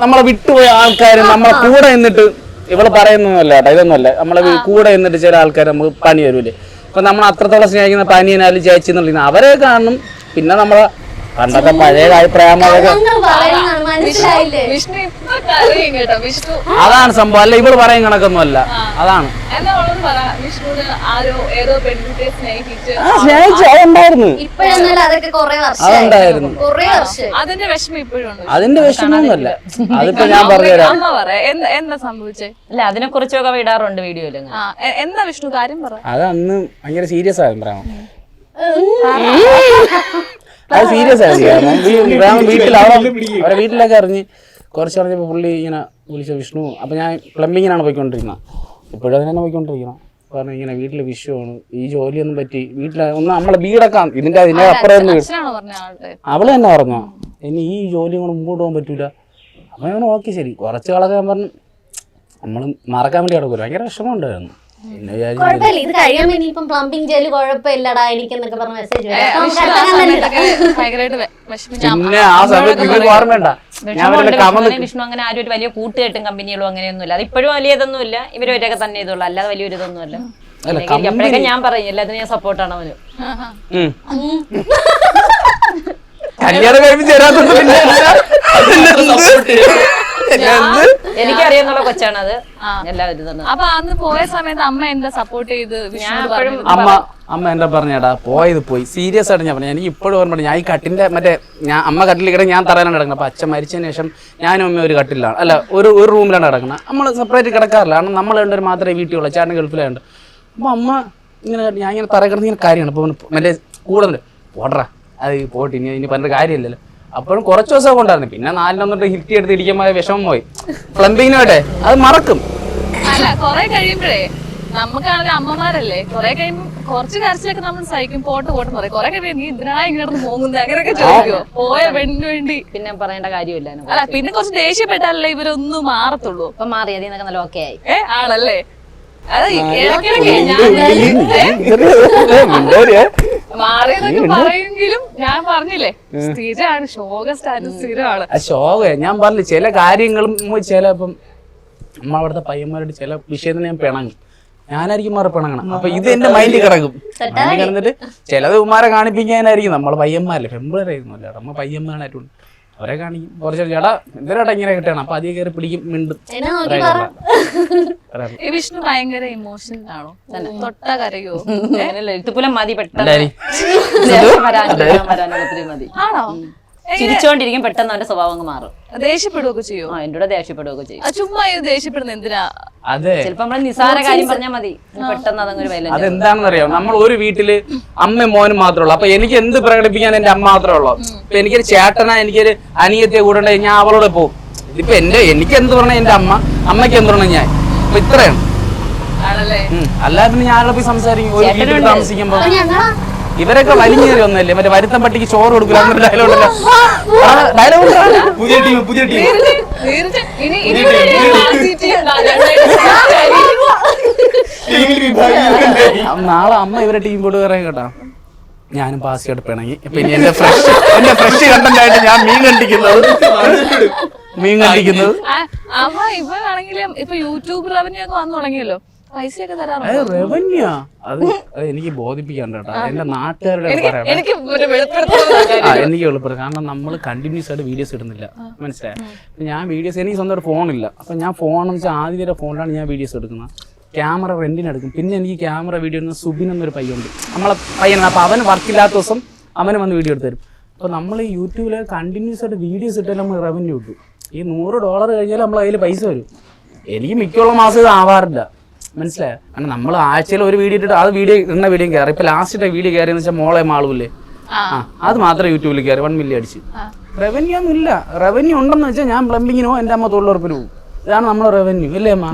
നമ്മളെ വിട്ടുപോയ ആൾക്കാര് നമ്മളെ കൂടെ നിന്നിട്ട്, ഇവള് പറയുന്നതല്ല കേട്ടോ, ഇതൊന്നുമല്ല, നമ്മളെ കൂടെ നിന്നിട്ട് ചില ആൾക്കാർ നമുക്ക് പനി വരൂലേ. അപ്പൊ നമ്മൾ അത്രത്തോളം സ്നേഹിക്കുന്ന പനിയനാലും ചേച്ചി എന്നുള്ളത് അവരെ കാണും. പിന്നെ നമ്മളെ പണ്ടത്തെ പഴയ അഭിപ്രായമൊക്കെ അതാണ് സംഭവം. അല്ല ഇവള് പറയും കണക്കൊന്നും അല്ല. അതാണ് സ്നേഹിച്ചു, അതുണ്ടായിരുന്നു. അതുണ്ടായിരുന്നു. അതിന്റെ വിഷമമൊന്നുമല്ല. അതിപ്പോ ഞാൻ പറഞ്ഞുതരാം. എന്താ സംഭവിച്ചേ? അല്ല അതിനെ കുറിച്ചൊക്കെ ഇടാറുണ്ട് വീഡിയോയില്. എന്താ വിഷ്ണു കാര്യം പറ? അത് അന്ന് ഭയങ്കര സീരിയസ് ആയിരുന്നു പറയാം. അത് സീരിയസ് ആയിരുന്നു. അവരെ വീട്ടിലൊക്കെ അറിഞ്ഞ് കുറച്ച് അറിഞ്ഞപ്പോൾ പുള്ളി ഇങ്ങനെ വിളിച്ച വിഷ്ണു. അപ്പം ഞാൻ പ്ലംബിങ്ങിനാണ് പോയിക്കൊണ്ടിരിക്കുന്നത്. ഇപ്പോഴും അതിനെ പോയിക്കൊണ്ടിരിക്കണം. പറഞ്ഞു ഇങ്ങനെ വീട്ടിൽ വിഷയമാണ്, ഈ ജോലിയൊന്നും പറ്റി വീട്ടിൽ ഒന്ന് നമ്മളെ വീടൊക്കെ ഇതിന്റെ അപ്പുറം അവള് തന്നെ പറഞ്ഞോ ഇനി ഈ ജോലി കൊണ്ട് മുമ്പോട്ട് പോകാൻ പറ്റൂല. അപ്പം ഞാൻ ഓക്കെ ശരി കുറച്ച് കാലൊക്കെ ഞാൻ പറഞ്ഞു നമ്മൾ മറക്കാൻ വേണ്ടി കിടക്കൂല. ഭയങ്കര വിഷമമുണ്ടായിരുന്നു. പിന്നെ വിചാരിച്ചു കുഴപ്പമില്ല, ഇത് കഴിയുമ്പോ ഇനിയിപ്പം പ്ലംബിംഗ് ജയില് കുഴപ്പമില്ലടാ എനിക്കെന്നൊക്കെ പറഞ്ഞ മെസ്സേജ് ഭയങ്കരമായിട്ട് വിഷമിച്ച പിന്നെ ആ സമയത്ത് നിങ്ങൾക്ക് ഓർമ്മയുണ്ട ഞാൻ വല്ല കമന്ന് വിഷ്ണു അങ്ങനെ ആരും ഒരു വലിയ കൂട്ടുകെട്ടും കമ്പനികളും അങ്ങനെയൊന്നുമില്ല. അത് ഇപ്പോഴും വലിയതൊന്നുമില്ല, ഇവരൊക്കെ തന്നെ ഇതുള്ളൂ, അല്ലാതെ വലിയൊരു ഇതൊന്നുമല്ല. അപ്പോഴൊക്കെ ഞാൻ പറയും എല്ലാത്തിനും ഞാൻ സപ്പോർട്ടാണ് അവന്. കല്യാണം കഴിപ്പിച്ച് തരാത്തോണ്ട് പിന്നെ എനിക്കറിയാന്നുള്ള കൊച്ചാണ് അത്. എല്ലാവരും തന്നെ. അപ്പൊ അന്ന് പോയ സമയത്ത് അമ്മ എന്താ സപ്പോർട്ട് ചെയ്ത് അമ്മ എന്താ പറഞ്ഞേടാ പോയത് പോയി. സീരിയസ് ആയിട്ട് ഞാൻ പറഞ്ഞു. എനിക്ക് ഇപ്പോഴും ഓർമ്മ, ഞാൻ ഈ കട്ടിന്റെ മറ്റേ ഞാൻ അമ്മ കട്ടിൽ കിടന്ന് ഞാൻ തറയിലാണ് കിടക്കുന്നത്. അപ്പൊ അച്ഛൻ മരിച്ചതിന് ശേഷം ഞാനും അമ്മ ഒരു കട്ടിലാണ്, അല്ല ഒരു റൂമിലാണ് കിടക്കുന്നത്. നമ്മൾ സെപ്പറേറ്റ് കിടക്കാറില്ല, കാരണം നമ്മൾ രണ്ടുപേരും മാത്രമേ വീട്ടിലുള്ളൂ, ചേട്ടൻ ഗൾഫിലായുണ്ട്. അപ്പൊ അമ്മ ഇങ്ങനെ ഞാൻ ഇങ്ങനെ തറ കിടന്ന് ഇങ്ങനെ കാര്യമാണ്. അപ്പൊ മറ്റേ കൂടെ പോട്ടറാ അത് പോട്ട് ഇനി പറഞ്ഞ കാര്യമില്ലല്ലോ. അപ്പോഴും കുറച്ച് ദിവസം കൊണ്ടായിരുന്നു. പിന്നെ 4 ഹിറ്റ് എടുത്ത് ഇടിക്കുമ്പോൾ വിഷമം പോയി. പ്ലംബിങ്ങിനോട്ടെ അത് മറക്കും. അല്ല കൊറേ കഴിയുമ്പോഴേ നമുക്കാണെങ്കിൽ അമ്മമാരല്ലേ, കൊറേ കഴിയുമ്പോൾ കുറച്ച് കരച്ചിലൊക്കെ നമ്മൾ സഹിക്കും. പോട്ട് പറയും. കൊറേ കഴിയുമ്പോൾ നീ ഇതിനാ ഇങ്ങനെ പോകുന്നത് അങ്ങനെയൊക്കെ ചോദിക്കുമോ പോയ പെണ്ണിന് വേണ്ടി? പിന്നെ പറയേണ്ട കാര്യമില്ല. അല്ല പിന്നെ കുറച്ച് ദേഷ്യപ്പെട്ടാലല്ലേ ഇവരൊന്നും മാറത്തുള്ളൂ. അപ്പൊ മാറി അതിൽ നിന്നൊക്കെ നല്ല ഓക്കെ ആയി. ആണല്ലേ? അത് ഇടയ്ക്കിടയ്ക്ക് മാറിയെന്നൊക്കെ പറയുമെങ്കിലും ഞാൻ പറഞ്ഞില്ലേ സ്ഥിരമാണ് ശോക സ്റ്റാറ്റസ് സ്ഥിരമാണ്. ശോക ഞാൻ പറഞ്ഞു ചില കാര്യങ്ങളും ചിലപ്പം നമ്മ അവിടുത്തെ പയ്യന്മാരുടെ ചില വിഷയത്തിന് ഞാൻ പിണങ്ങും. ഞാനായിരിക്കും മാറി പിണങ്ങണം. അപ്പൊ ഇത് എന്റെ മൈൻഡിൽ കിടക്കും. മൈൻഡിൽ കിടന്നിട്ട് ചിലത് ഉമ്മാരെ കാണിപ്പിക്കാനായിരിക്കും. നമ്മള് പയ്യന്മാരല്ലേ, പെമ്പിളരായിരുന്നു അല്ല, നമ്മ പയ്യന്മാരായിട്ടുണ്ട്. അവരെ കാണിക്കും കുറച്ച് ചേട്ടാ എന്തിനാട്ടാ ഇങ്ങനെ കിട്ടണം. അപ്പൊ അധികം കയറി പിടിക്കും, മിണ്ടും. വിഷ്ണു ഭയങ്കര ഇമോഷണൽ ആണോ? തൊട്ട കരയോ? എഴുത്തുപുലം മതി പെട്ടെന്ന് മതി. ആണോ? ചിരിച്ചോണ്ടിരിക്കും, പെട്ടെന്ന് അവന്റെ സ്വഭാവം അങ്ങ് മാറും. ദേഷ്യപ്പെടുകയൊക്കെ ചെയ്യോ? എന്നോട് ദേഷ്യപ്പെടുകയൊക്കെ ചെയ്യും. ചുമ്മാ ഇത് ദേഷ്യപ്പെടുന്ന എന്തിനാ? അതെ, ചിലപ്പോ നമ്മള് നിസാര കാര്യം പറഞ്ഞാൽ മതി, പെട്ടെന്ന് അതങ്ങൊരു വയലന്റ്. അതെന്താണെന്ന് അറിയാം, നമ്മൾ ഒരു വീട്ടില് അമ്മയും മോനും മാത്രമേ ഉള്ളൂ. അപ്പൊ എനിക്ക് എന്ത് പ്രകടിപ്പിക്കാൻ എന്റെ അമ്മ മാത്രമേ ഉള്ളൂ. ഇപ്പൊ എനിക്കൊരു ചേട്ടനാ, എനിക്കൊരു അനിയത്തിയെ കൂടെ ഉണ്ടെങ്കിൽ ഞാൻ അവളോട് പോകും. ഇതിപ്പോ എനിക്ക് എന്ത് പറഞ്ഞാൽ എന്റെ അമ്മയ്ക്ക് എന്ത് പറഞ്ഞാൽ ഞാൻ. അപ്പൊ ഇത്രയാണ്. അല്ലാതെ പിന്നെ ഞാനവിടെ പോയി സംസാരിക്കും. ഒരു വീട്ടിൽ താമസിക്കുമ്പോ ഇവരൊക്കെ വലിഞ്ഞേറി ഒന്നല്ലേ, മറ്റേ വരുത്തം പട്ടിക്ക് ചോറ് കൊടുക്കില്ല എന്നൊരു ഡയലോഗല്ലോ. പുതിയ ടീം നാളെ അമ്മ ഇവരെ ടീം പോയിട്ട് പറയാൻ കേട്ടാ. ഞാനും പാസിയോട് പിണങ്ങി. പിന്നെ എന്റെ ഫ്രഷ് കണ്ടന്റ് ആയിട്ട് ഞാൻ മീൻ കണ്ടിക്കുന്നത് അമ്മ ഇവരാണെങ്കിലും ഇപ്പൊ യൂട്യൂബ് റവന്യൂ ഒക്കെ വന്നു തുടങ്ങിയല്ലോ, പൈസയൊക്കെ തരാറുണ്ടോ? റവന്യൂ അത് എനിക്ക് ബോധിപ്പിക്കണ്ട കേട്ടോ. എന്റെ നാട്ടുകാരുടെ എനിക്ക് എനിക്ക് എളുപ്പം, കാരണം നമ്മൾ കണ്ടിന്യൂസ് ആയിട്ട് വീഡിയോസ് ഇടുന്നില്ല, മനസ്സിലായോ? ഞാൻ വീഡിയോസ്, എനിക്ക് സ്വന്തമായിട്ട് ഫോണില്ല. അപ്പൊ ഞാൻ ഫോണെന്ന് വെച്ചാൽ ആദ്യം വരെ ഫോണിലാണ് ഞാൻ വീഡിയോസ് എടുക്കുന്നത്. ക്യാമറ റെന്റിനെടുക്കും. പിന്നെ എനിക്ക് ക്യാമറ വീഡിയോ എടുക്കുന്ന സുബിൻ എന്നൊരു പയ്യുണ്ട്, നമ്മളെ പയ്യനാണ്. അപ്പൊ അവൻ വർക്കില്ലാത്ത ദിവസം അവന് വന്ന് വീഡിയോ എടുത്ത് തരും. അപ്പൊ നമ്മൾ യൂട്യൂബിൽ കണ്ടിന്യൂസ് ആയിട്ട് വീഡിയോസ് ഇട്ടാൽ നമ്മൾ റവന്യൂ കിട്ടും. ഈ $100 കഴിഞ്ഞാൽ നമ്മൾ അതിൽ പൈസ വരും. എനിക്ക് മിക്കുള്ള മാസം ഇത് ആവാറില്ല, മനസ്സിലായോ? കാരണം നമ്മൾ ആഴ്ചയിൽ ഒരു വീഡിയോ ഇട്ടിട്ട് അത് വീഡിയോ ഇടുന്ന വീഡിയോ കയറി. ഇപ്പൊ ലാസ്റ്റ് വീഡിയോ കയറിയെന്ന് വെച്ചാൽ മോളെ മാളൂല്ലേ, അത് മാത്രം യൂട്യൂബിൽ കയറി 1 മില്യൺ അടിച്ച്. റവന്യൂ ഒന്നും ഇല്ല. റവന്യൂ ഉണ്ടെന്ന് വെച്ചാൽ ഞാൻ പ്ലംബിങ്ങിനോ എന്റെ അമ്മ തൊഴിലുറപ്പിന് പോകും. ഇതാണ് നമ്മളെ റവന്യൂ, അല്ലേ അമ്മ?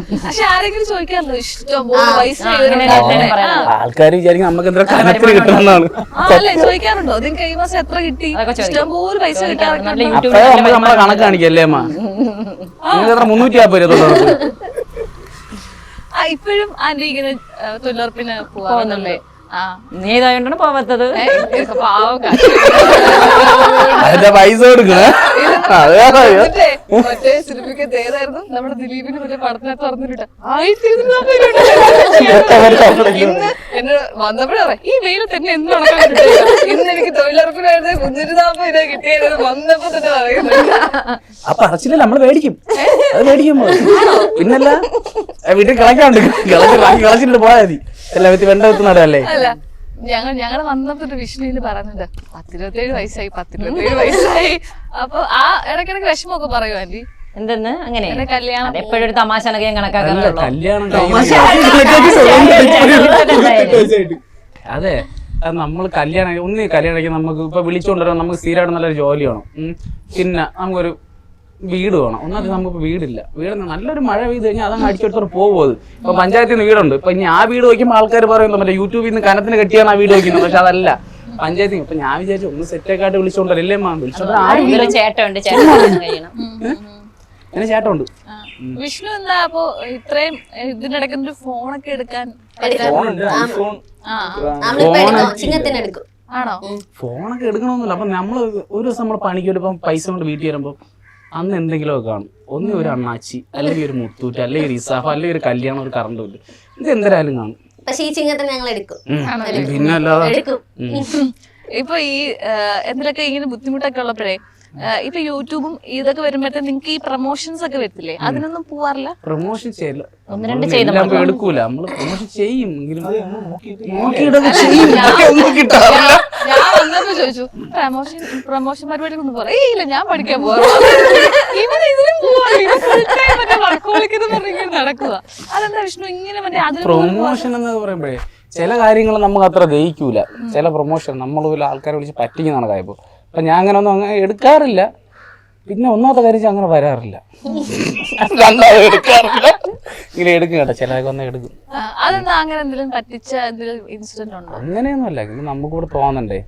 ആൾക്കാർ വിചാരിക്കും നമുക്ക് എന്താ കനത്തിന് കിട്ടുന്നതാണ്. ചോദിക്കാറുണ്ടോ നിങ്ങൾക്ക് ഈ മാസം എത്ര കിട്ടി? ഇഷ്ടംപോലെ പൈസ കിട്ടാറുണ്ട്. അപ്പോഴേ നമ്മൾ നമ്മളെ കണക്ക് കാണിക്കല്ലേ അമ്മ? നിങ്ങൾക്ക് എത്ര 350 രൂപ തൊഴിലുറപ്പ്? ഇപ്പോഴും ആന്റി ഇങ്ങനെ തൊഴിലുറപ്പിന് പോവാന്നല്ലേ? നീ ഇതായോണ്ടാണ് പോവാത്തത്. അതിന്റെ പൈസ കൊടുക്കണേ. മറ്റേ സിനിമയ്ക്ക് ഏതായിരുന്നു നമ്മുടെ ദിലീപിന് മറ്റേ പടത്തിനകത്ത് പറഞ്ഞിട്ട് എന്നെ വന്നപ്പോഴേ ഈ വെയില് തന്നെ എന്ത് നടക്കാൻ കിട്ടില്ല. ഇന്ന് എനിക്ക് തൊഴിലുറപ്പിനായിരുന്നു 340 രൂപ കിട്ടിയത് വന്നപ്പോ തന്നെ പറയുന്നത്. അപ്പൊ പറച്ചില്ല നമ്മള് മേടിക്കും, അത് മേടിക്കുമ്പോ പിന്നല്ല വീട്ടിൽ കളക്കാണ്ട് കളച്ചിട്ട് പോയാൽ മതി. എല്ലാ വിത്ത് വെണ്ട വിത്ത് നടല്ലേ. അല്ല ഞങ്ങള് വന്നപ്പോ വിഷ്ണുവിന് പറയുന്നുണ്ട് 10-27 വയസ്സായി 10-27 വയസ്സായി. അപ്പൊ ആ ഇടയ്ക്കിടയ്ക്ക് വിഷമമൊക്കെ പറയൂ ആന്റി? എന്തെന്ന് അങ്ങനെ കല്യാണം എപ്പോഴും ഒരു തമാശ ഞാൻ കണക്കാക്കാറുള്ളൂ. കല്യാണം അതെ, അത് നമ്മൾ കല്യാണം കല്യാണം നമുക്ക് ഇപ്പൊ വിളിച്ചുകൊണ്ടുവരാൻ നമുക്ക് സ്ഥിരമായിട്ട് നല്ലൊരു ജോലി വേണം. പിന്നെ നമുക്കൊരു വീട് വേണം. ഒന്നാമത് നമുക്ക് വീടില്ല. വീട് നല്ലൊരു മഴ പെയ്ത് കഴിഞ്ഞാൽ അതങ്ങ് അടിച്ചെടുത്തോട്ട് പോകുന്നത്. ഇപ്പൊ പഞ്ചായത്തിൽ നിന്ന് വീടുണ്ട്. ഇപ്പൊ ഇനി ആ വീട് വയ്ക്കുമ്പോൾ ആൾക്കാർ പറയുന്നത് മറ്റേ യൂട്യൂബിൽ നിന്ന് കനത്തിന് കെട്ടിയാണ് ആ വീട് വയ്ക്കുന്നത്. പക്ഷെ അതല്ല, പഞ്ചായത്തിൽ. ഇപ്പൊ ഞാൻ വിചാരിച്ചു ഒന്ന് സെറ്റൊക്കെ വിളിച്ചോണ്ടല്ലേ മാം വിളിച്ചോണ്ട് ആരും ചേട്ടുണ്ട് എന്നെ ചേട്ടമുണ്ട്. വിഷ്ണു എന്താ അപ്പൊ ഇത്രയും ഇതിനിടയ്ക്ക് ഒരു ഫോണൊക്കെ എടുക്കാൻ നമ്മളിപ്പോ എടുക്കും, ചിങ്ങത്തിനെടുക്കും. ആണോ? ഫോണൊക്കെ എടുക്കണമെന്നില്ല. അപ്പൊ നമ്മള് ഒരു ദിവസം നമ്മള് പണിക്ക് വരുമ്പം പൈസ കൊണ്ട് വീട്ടിൽ വരുമ്പോ അന്ന് എന്തെങ്കിലുമൊക്കെ കാണും. ഒന്ന് ഒരു അണ്ണാച്ചി, അല്ലെങ്കിൽ ഒരു മുത്തൂറ്റ്, അല്ലെങ്കിൽ ഒരു ഇസാഫ്, അല്ലെങ്കിൽ ഒരു കല്യാണം, ഒരു കറണ്ട് ബില്ല്, ഇത് എന്തായാലും കാണും. പക്ഷെ ഈ ചിങ്ങത്തിന് ഞങ്ങൾ എടുക്കും. പിന്നെ അല്ലാതെ എടുക്കും. ഇപ്പൊ ഈ എന്തിലൊക്കെ ഇങ്ങനെ ബുദ്ധിമുട്ടൊക്കെ ഉള്ളപ്പോഴേ ഇപ്പൊ യൂട്യൂബും ഇതൊക്കെ വരുമ്പോഴത്തെ നിങ്ങക്ക് ഈ പ്രൊമോഷൻസ് ഒക്കെ വരത്തില്ലേ, അതിനൊന്നും പോവാറില്ല? പ്രൊമോഷൻ ചെയ്യില്ല, ഒന്ന് രണ്ട് ചെയ്താൽ എല്ലാം എടുക്കൂല. നമ്മള് പ്രൊമോഷൻ ചെയ്യും എങ്കിലും നോക്കിയിട്ടൊക്കെ ചെയ്യും. ഒന്നും കിട്ടാറില്ല. ഞാൻ വന്നപ്പോ ചോദിച്ചു പ്രൊമോഷൻ പരിപാടി ഒന്നും പറയില്ല, ഞാൻ പഠിക്കാൻ പോവാ നടക്കുക. അതെന്താ വിഷ്ണു ഇങ്ങനെ മറ്റേ അതിന് പ്രൊമോഷൻ എന്ന് പറയുമ്പോഴേ ചില കാര്യങ്ങൾ നമുക്ക് അത്ര ദഹിക്കൂല. ചില പ്രൊമോഷൻ നമ്മൾ ആൾക്കാരെ വിളിച്ച് പറ്റിക്കുന്നതാണ് കായപ്പോ. അപ്പൊ ഞാൻ അങ്ങനെ ഒന്നും അങ്ങനെ എടുക്കാറില്ല. പിന്നെ ഒന്നാമത്തെ കാര്യം അങ്ങനെ വരാറില്ല, രണ്ടാമത് എടുക്കാറില്ല. ഇങ്ങനെ എടുക്കും കേട്ടോ, ചിലതൊക്കെ ഒന്നും എടുക്കും. അതെന്താ അങ്ങനെ എന്തെങ്കിലും പറ്റിച്ച എന്തെങ്കിലും ഇൻസിഡന്റ് ഉണ്ടോ? അങ്ങനെയൊന്നുമല്ല, ഇത് നമുക്ക് കൂടെ തോന്നണ്ടേ.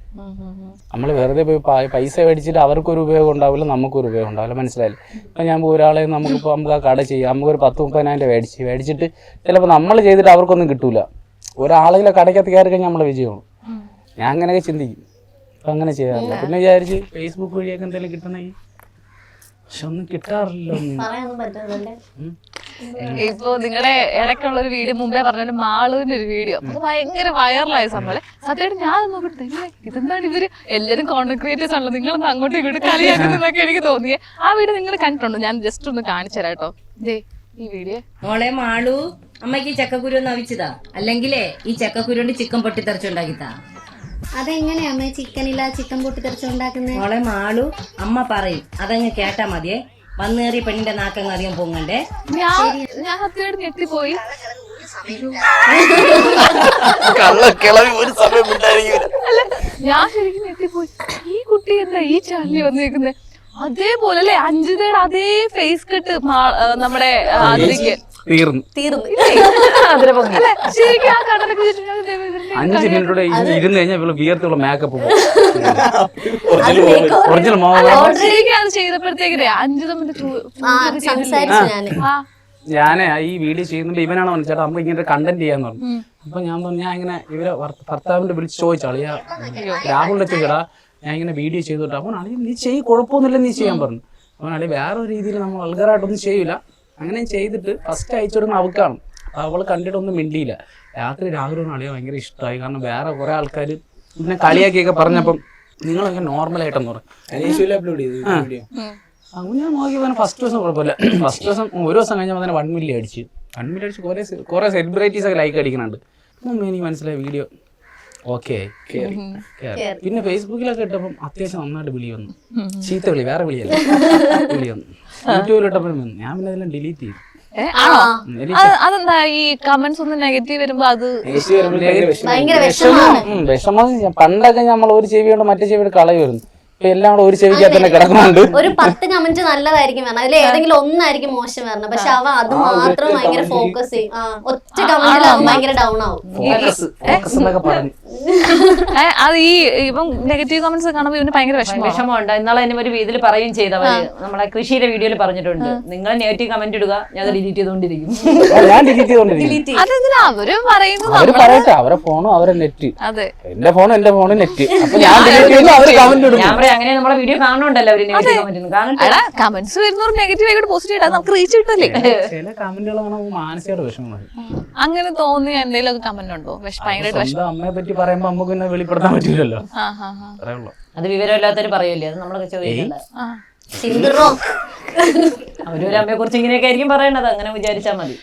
നമ്മൾ വെറുതെ പോയി പൈസ മേടിച്ചിട്ട് അവർക്കൊരു ഉപയോഗം ഉണ്ടാവില്ല, നമുക്കൊരു ഉപയോഗം ഉണ്ടാവില്ല. മനസ്സിലായില്ല? ഇപ്പം ഞാൻ ഒരാളെ നമുക്കിപ്പോൾ നമുക്ക് ആ കട ചെയ്യാം, നമുക്കൊരു 10-30,000 മേടിച്ചിട്ട് ചിലപ്പോൾ നമ്മൾ ചെയ്തിട്ട് അവർക്കൊന്നും കിട്ടൂല. ഒരാളെ കടയ്ക്കകത്ത് കയറി കഴിഞ്ഞാൽ നമ്മളെ വിജയമാണ്. ഞാൻ അങ്ങനെയൊക്കെ ചിന്തിക്കും. അപ്പം അങ്ങനെ ചെയ്യാറില്ല. പിന്നെ വിചാരിച്ച് ഫേസ്ബുക്ക് വഴിയൊക്കെ എന്തെങ്കിലും കിട്ടണമെങ്കിൽ, പക്ഷെ ഒന്നും കിട്ടാറില്ല. പറയാനൊന്നും പറ്റുന്നില്ലേ? ഇപ്പൊ നിങ്ങളുടെ ഇടയ്ക്കുള്ള ഒരു വീഡിയോ മുമ്പേ പറഞ്ഞ മാളുവിന്റെ ഒരു വീഡിയോ, അത് ഭയങ്കര വൈറലായ സംഭവം. സത്യമായിട്ട് ഞാൻ നോക്കിട്ട് ഇതെന്താണ് ഇവര് എല്ലാരും കോണ്ടന്റ് ക്രിയേറ്റേഴ്സ് ആണല്ലോ, നിങ്ങളൊന്ന് അങ്ങോട്ടും ഇങ്ങോട്ടും കളിയാക്കുന്നതൊക്കെ എനിക്ക് തോന്നിയേ. ആ വീഡിയോ നിങ്ങൾ കണ്ടിട്ടുണ്ടോ? ഞാൻ ജസ്റ്റ് ഒന്ന് കാണിച്ചു തരാം കേട്ടോ. ദേ ഈ വീഡിയോ. മോളെ മാളു, അമ്മയ്ക്ക് ചക്കക്കുരു ഒന്ന് അവിച്ചതാ, അല്ലെങ്കിലേ ഈ ചക്കക്കുരു കൊണ്ട് ചിക്കൻ പൊട്ടിത്തെറിച്ചുണ്ടാക്കിത്താ. അതെങ്ങനെയാ അമ്മ ചിക്കനില്ല ചിക്കൻ പൊട്ടിത്തെറിച്ചുണ്ടാക്കുന്നത്? മോളെ മാളു, അമ്മ പറയും അതങ്ങ് കേട്ടാ മതിയേ. വന്നേറി പെണ്ണിന്റെ നാക്കങ്ങ് അധികം പൊങ്ങണ്ടേ. ഞാൻ സത്യമായിട്ട് ഞെട്ടിപ്പോയി. അല്ല ഞാൻ ശരിക്കും ഞെട്ടിപ്പോയി. ഈ കുട്ടി എന്താ ഈ ചാനലിൽ വന്നിരിക്കുന്നത്? അതേപോലെ അല്ലേ അഞ്ജിതയുടെ അതേ ഫേസ് കട്ട് നമ്മുടെ അതിലേക്ക് തീർന്നു. ശരിക്കും ആ കടലൊക്കെ 5 മിനിറ്റോടെ ഇരുന്ന് കഴിഞ്ഞാൽ ഇവള് വിയർത്തുള്ള മേക്കപ്പ് ഒറിജിനൽ ശരിക്കും അത് ചെയ്തപ്പോഴത്തേക്കേ അഞ്ജിത സംസാരിച്ചു ഞാന്. ഞാൻ ഈ വീഡിയോ ചെയ്യുന്നുണ്ട്. ഇവനാണ് പറഞ്ഞു ചേട്ടാ നമുക്ക് ഇങ്ങനെ കണ്ടന്റ് ചെയ്യാന്ന് പറഞ്ഞു. അപ്പൊ ഞാൻ പറഞ്ഞു ഞാൻ ഇങ്ങനെ ഇവരെ ഭർത്താവിന്റെ വിളിച്ച് ചോദിച്ചാളി രാഹുലിന്റെ ചോദിച്ചടാ ഞാൻ ഇങ്ങനെ വീഡിയോ ചെയ്തോട്ടെ. അപ്പോൾ അളി നീ ചെയ്യും, കുഴപ്പമൊന്നുമില്ല, നീ ചെയ്യാൻ പറഞ്ഞു. അപ്പോൾ അളി വേറെ ഒരു രീതിയിൽ നമ്മൾ വൾഗറായിട്ടൊന്നും ചെയ്യൂല. അങ്ങനെ ചെയ്തിട്ട് ഫസ്റ്റ് അയച്ചിടുന്ന അവക്കാണ്. അപ്പോൾ അവൾ കണ്ടിട്ടൊന്നും മിണ്ടിയില്ല. രാത്രി രാഹുലിന് അളിയെ ഭയങ്കര ഇഷ്ടമായി. കാരണം വേറെ കുറെ ആൾക്കാർ പിന്നെ കളിയാക്കിയൊക്കെ പറഞ്ഞപ്പം നിങ്ങളൊക്കെ നോർമലായിട്ടെന്ന് പറഞ്ഞു. അപ്പോൾ ഞാൻ നോക്കി പറഞ്ഞാൽ ഫസ്റ്റ് ദിവസം കുഴപ്പമില്ല. ഫസ്റ്റ് ദിവസം ഒരു ദിവസം കഴിഞ്ഞപ്പോൾ തന്നെ 1 മില്യൺ അടിച്ച്. 1 മില്യൺ അടിച്ച് കുറെ സെലിബ്രിറ്റീസ് ഒക്കെ ലൈക്ക് അടിക്കുന്നുണ്ട്. അപ്പം എനിക്ക് മനസ്സിലായി വീഡിയോ ഓക്കെ. പിന്നെ ഫേസ്ബുക്കിലൊക്കെ ഇട്ടപ്പം അത്യാവശ്യം നന്നായിട്ട് വിളി വന്നു. ചീത്ത വിളി, വേറെ വിളിയല്ല, വിളി വന്നു. യൂട്യൂബിൽ ഇട്ടപ്പോഴും വന്നു. ഞാൻ പിന്നെ അതെല്ലാം ഡിലീറ്റ് ചെയ്തു. അതെന്താ ഈ കമന്റ്സ് ഒന്ന് നെഗറ്റീവ് വരുമ്പോ അത് ഭയങ്കര വിഷമാണ്. വിഷമം. പണ്ടൊക്കെ നമ്മൾ ഒരു ചെവി കൊണ്ട് മറ്റേ ചെവിയുടെ കളയുമായിരുന്നു. ഇപ്പൊ എല്ലാം കൂടെ ഒരു ചെവിക്കകത്ത് തന്നെ കിടക്കുന്നുണ്ട്. ഒരു 10 കമന്റ് നല്ലതായിരിക്കും വരണം, അതിൽ ഏതെങ്കിലും ഒന്നായിരിക്കും മോശം വരണം. പക്ഷെ അവ അത് മാത്രം ഭയങ്കര ഫോക്കസ് ചെയ്യും. ഒറ്റ കമന്റിൽ അവൻ ഭയങ്കര ഡൗൺ ആവും. അത് ഈ ഇപ്പം നെഗറ്റീവ് കമന്റ്സ് കാണുമ്പോൾ ഇവന് ഭയങ്കര വിഷമമുണ്ട്. ഇന്നാളെ എന്നെ ഒരു വീതിയിൽ പറയുകയും ചെയ്തവര് നമ്മളെ കൃഷിയുടെ വീഡിയോയിൽ പറഞ്ഞിട്ടുണ്ട്, നിങ്ങൾ നെഗറ്റീവ് കമന്റ് ഇടുക, ഞാൻ ഡിലീറ്റ് ചെയ്തോണ്ടിരിക്കും. ഞാൻ ഡിലീറ്റ് ചെയ്തോണ്ടിരിക്കും. അതെന്തിനാ അവര് പറയുന്നത്? അവര് പറയട്ടെ, അവരെ ഫോണും അവരെ നെറ്റ്. അതെ, എന്റെ ഫോൺ നെറ്റ്. അപ്പൊ ഞാൻ ഡിലീറ്റ് ചെയ്യുന്നു, അവര് കമന്റ് ഇടുന്നു. അങ്ങനെ നമ്മളെ വീഡിയോ കാണുന്നുണ്ടല്ലോ അവര് നെഗറ്റീവ് കമന്റ്. കമന്റ്സ് വരുന്നവർ നെഗറ്റീവ് ആയിട്ട് പോസിറ്റീവ് ആയിട്ട് നമുക്ക് റീച്ച് കിട്ടല്ലേ. ചില കമന്റുകൾ മാനസികമായിട്ട് വിഷമമാണ്. അങ്ങനെ തോന്നിയ എന്തെങ്കിലും കമന്റ് ഉണ്ടോ? ഭയങ്കര അമ്മയെ പറ്റി പറയുമ്പോ നമുക്ക് പിന്നെ വെളിപ്പെടുത്താൻ പറ്റില്ലല്ലോ. അത് വിവരമില്ലാത്തവര് പറയല്ലേ, അത് നമ്മളൊക്കെ ചോദിക്കണ്ട. അവരൊരു അമ്മയെ കുറിച്ച് ഇങ്ങനെയൊക്കെ ആയിരിക്കും പറയണത്, അങ്ങനെ വിചാരിച്ചാ മതി.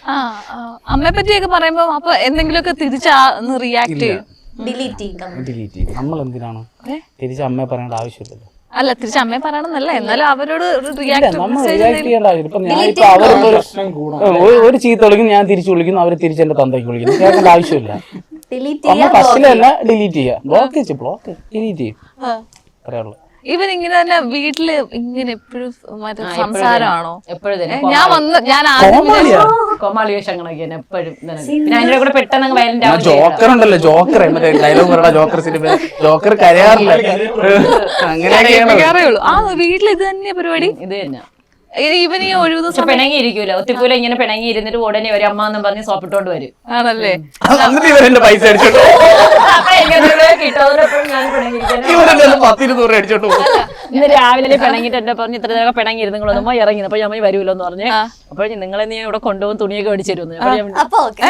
അമ്മയെ പറ്റിയൊക്കെ പറയുമ്പോ അപ്പൊ എന്തെങ്കിലുമൊക്കെ തിരിച്ചാ റിയാക്ട് ചെയ്യും, ഡിലീറ്റ് ചെയ്യും. നമ്മൾ എന്തിനാണ് തിരിച്ച് അമ്മയെ പറയേണ്ട ആവശ്യമില്ലല്ലോ. അല്ല തിരിച്ച് അമ്മയെ പറയണമെന്നല്ല, എന്നാലും അവരോട് നമ്മൾ റിയാക്ട് ചെയ്യേണ്ട ആവശ്യം. ഇപ്പൊ ഞാനിപ്പോ അവർക്ക് ഒരു ചീത്ത വിളിക്കുന്നു, ഞാൻ തിരിച്ചു വിളിക്കുന്നു, അവര് തിരിച്ച് എന്റെ തന്തയ്ക്ക് വിളിക്കുന്നു. കേൾക്കേണ്ട ആവശ്യമില്ല. നമ്മൾ ഫസ്റ്റിലല്ല ഡിലീറ്റ് ചെയ്യാം, ബ്ലോക്ക് ഡിലീറ്റ് ചെയ്യും. പറയാനുള്ളത് ഇവൻ ഇങ്ങനെ തന്നെ വീട്ടില് ഇങ്ങനെ എപ്പോഴും മറ്റേ സംസാരമാണോ? എപ്പോഴും ഞാൻ കോമാളി വേഷങ്ങളൊക്കെ എപ്പോഴും. പിന്നെ അതിന്റെ കൂടെ പെട്ടെന്ന് വയലന്റ് ആവും. ജോക്കർ ഉണ്ടല്ലോ, ജോക്കർ മറ്റേ ഡയലോഗ് പറയണ ജോക്കർ സിനിമ. ജോക്കർ കരയാറില്ല, അങ്ങനെയൊക്കെയാണ്. ആ വീട്ടിൽ ഇത് തന്നെയാ പരിപാടി. ഇത് തന്നെ ഇവന് ഈ ഒഴിവ് ദിവസം പിണങ്ങി ഇരിക്കൂല ഒത്തിക്കൂല ഇങ്ങനെ പിണങ്ങി ഇരുന്നിട്ട് ഉടനെ ഒരു അമ്മ എന്നും പറഞ്ഞ് സോപ്പിട്ടോണ്ട് വരും. ആണല്ലേ? എന്നിട്ട് ഇവരെന്റെ പൈസ അടിച്ചോണ്ട് കിട്ടും ഞാൻ പിണങ്ങിയിരിക്കുന്നു. ഇവരെന്റെ 10-20 അടിച്ചോണ്ട് പോകും. ഇന്ന് രാവിലെ പിണങ്ങിട്ട് എന്നെ പറഞ്ഞ് ഇത്ര നേരം പിണങ്ങിയിരുന്നു നിങ്ങളൊന്നും ഇറങ്ങി. അപ്പൊ ഞാൻ വരുമല്ലോ എന്ന് പറഞ്ഞ് അപ്പോൾ നിങ്ങളെ നീ ഇവിടെ കൊണ്ടുപോകും തുണിയൊക്കെ മേടിച്ചു തരുന്നു. അപ്പൊ ഓക്കെ.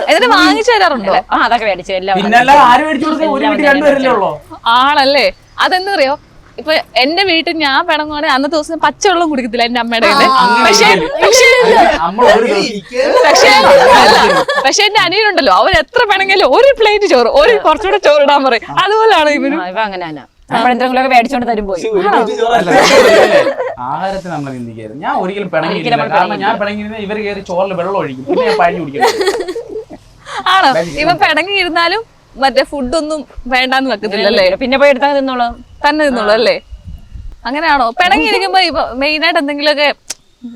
എന്നിട്ട് വാങ്ങിച്ചു തരാറുണ്ടോ? അതൊക്കെ മേടിച്ചു എല്ലാം പിന്നല്ല ആര് മേടിച്ചു കൊടുക്കാൻ? ഒരു വീട്ടിൽ 2 പേരല്ലേ ഉള്ളൂ. ആണല്ലേ? അതെന്താ അറിയോ, ഇപ്പൊ എന്റെ വീട്ടിൽ ഞാൻ പിണങ്ങുവാണെങ്കിൽ അന്നത്തെ ദിവസം പച്ചവെള്ളം കുടിക്കത്തില്ല എന്റെ അമ്മയുടെ കയ്യില്. പക്ഷെ എന്റെ അനിയനുണ്ടല്ലോ, അവൻ എത്ര പിണങ്ങിയാലും ഒരു പ്ലേറ്റ് ചോറ്, ഒരു കുറച്ചുകൂടെ ചോറ് ഇടാൻ പറയും. അതുപോലാണ് ഇവനും. ഇപ്പൊ അങ്ങനെയാണ്. നമ്മളെന്തെങ്കിലുമൊക്കെ മേടിച്ചോണ്ട് തരും പോയി. ആഹാരത്തിന് നമ്മൾ ചിന്തിക്കരുത്. ഞാൻ ഒരിക്കലും പിണങ്ങിയില്ല. കാരണം ഞാൻ പിണങ്ങിയിരുന്ന ഇവർ കയറി ചോറിൽ വെള്ളം ഒഴിക്കും. പിന്നെ ഞാൻ പഴഞ്ഞു കുടിക്കണം. ആണോ? ഇവ പിണങ്ങിയിരുന്നാലും മറ്റേ ഫുഡൊന്നും വേണ്ടാന്ന് വെക്കത്തില്ലല്ലേ? പിന്നെ പോയി എടുത്താൽ തിന്നോളാം. തന്നെ തിന്നോളൂ അല്ലേ? അങ്ങനെയാണോ? പിണങ്ങിയിരിക്കുമ്പോ ഇപ്പൊ മെയിനായിട്ട് എന്തെങ്കിലുമൊക്കെ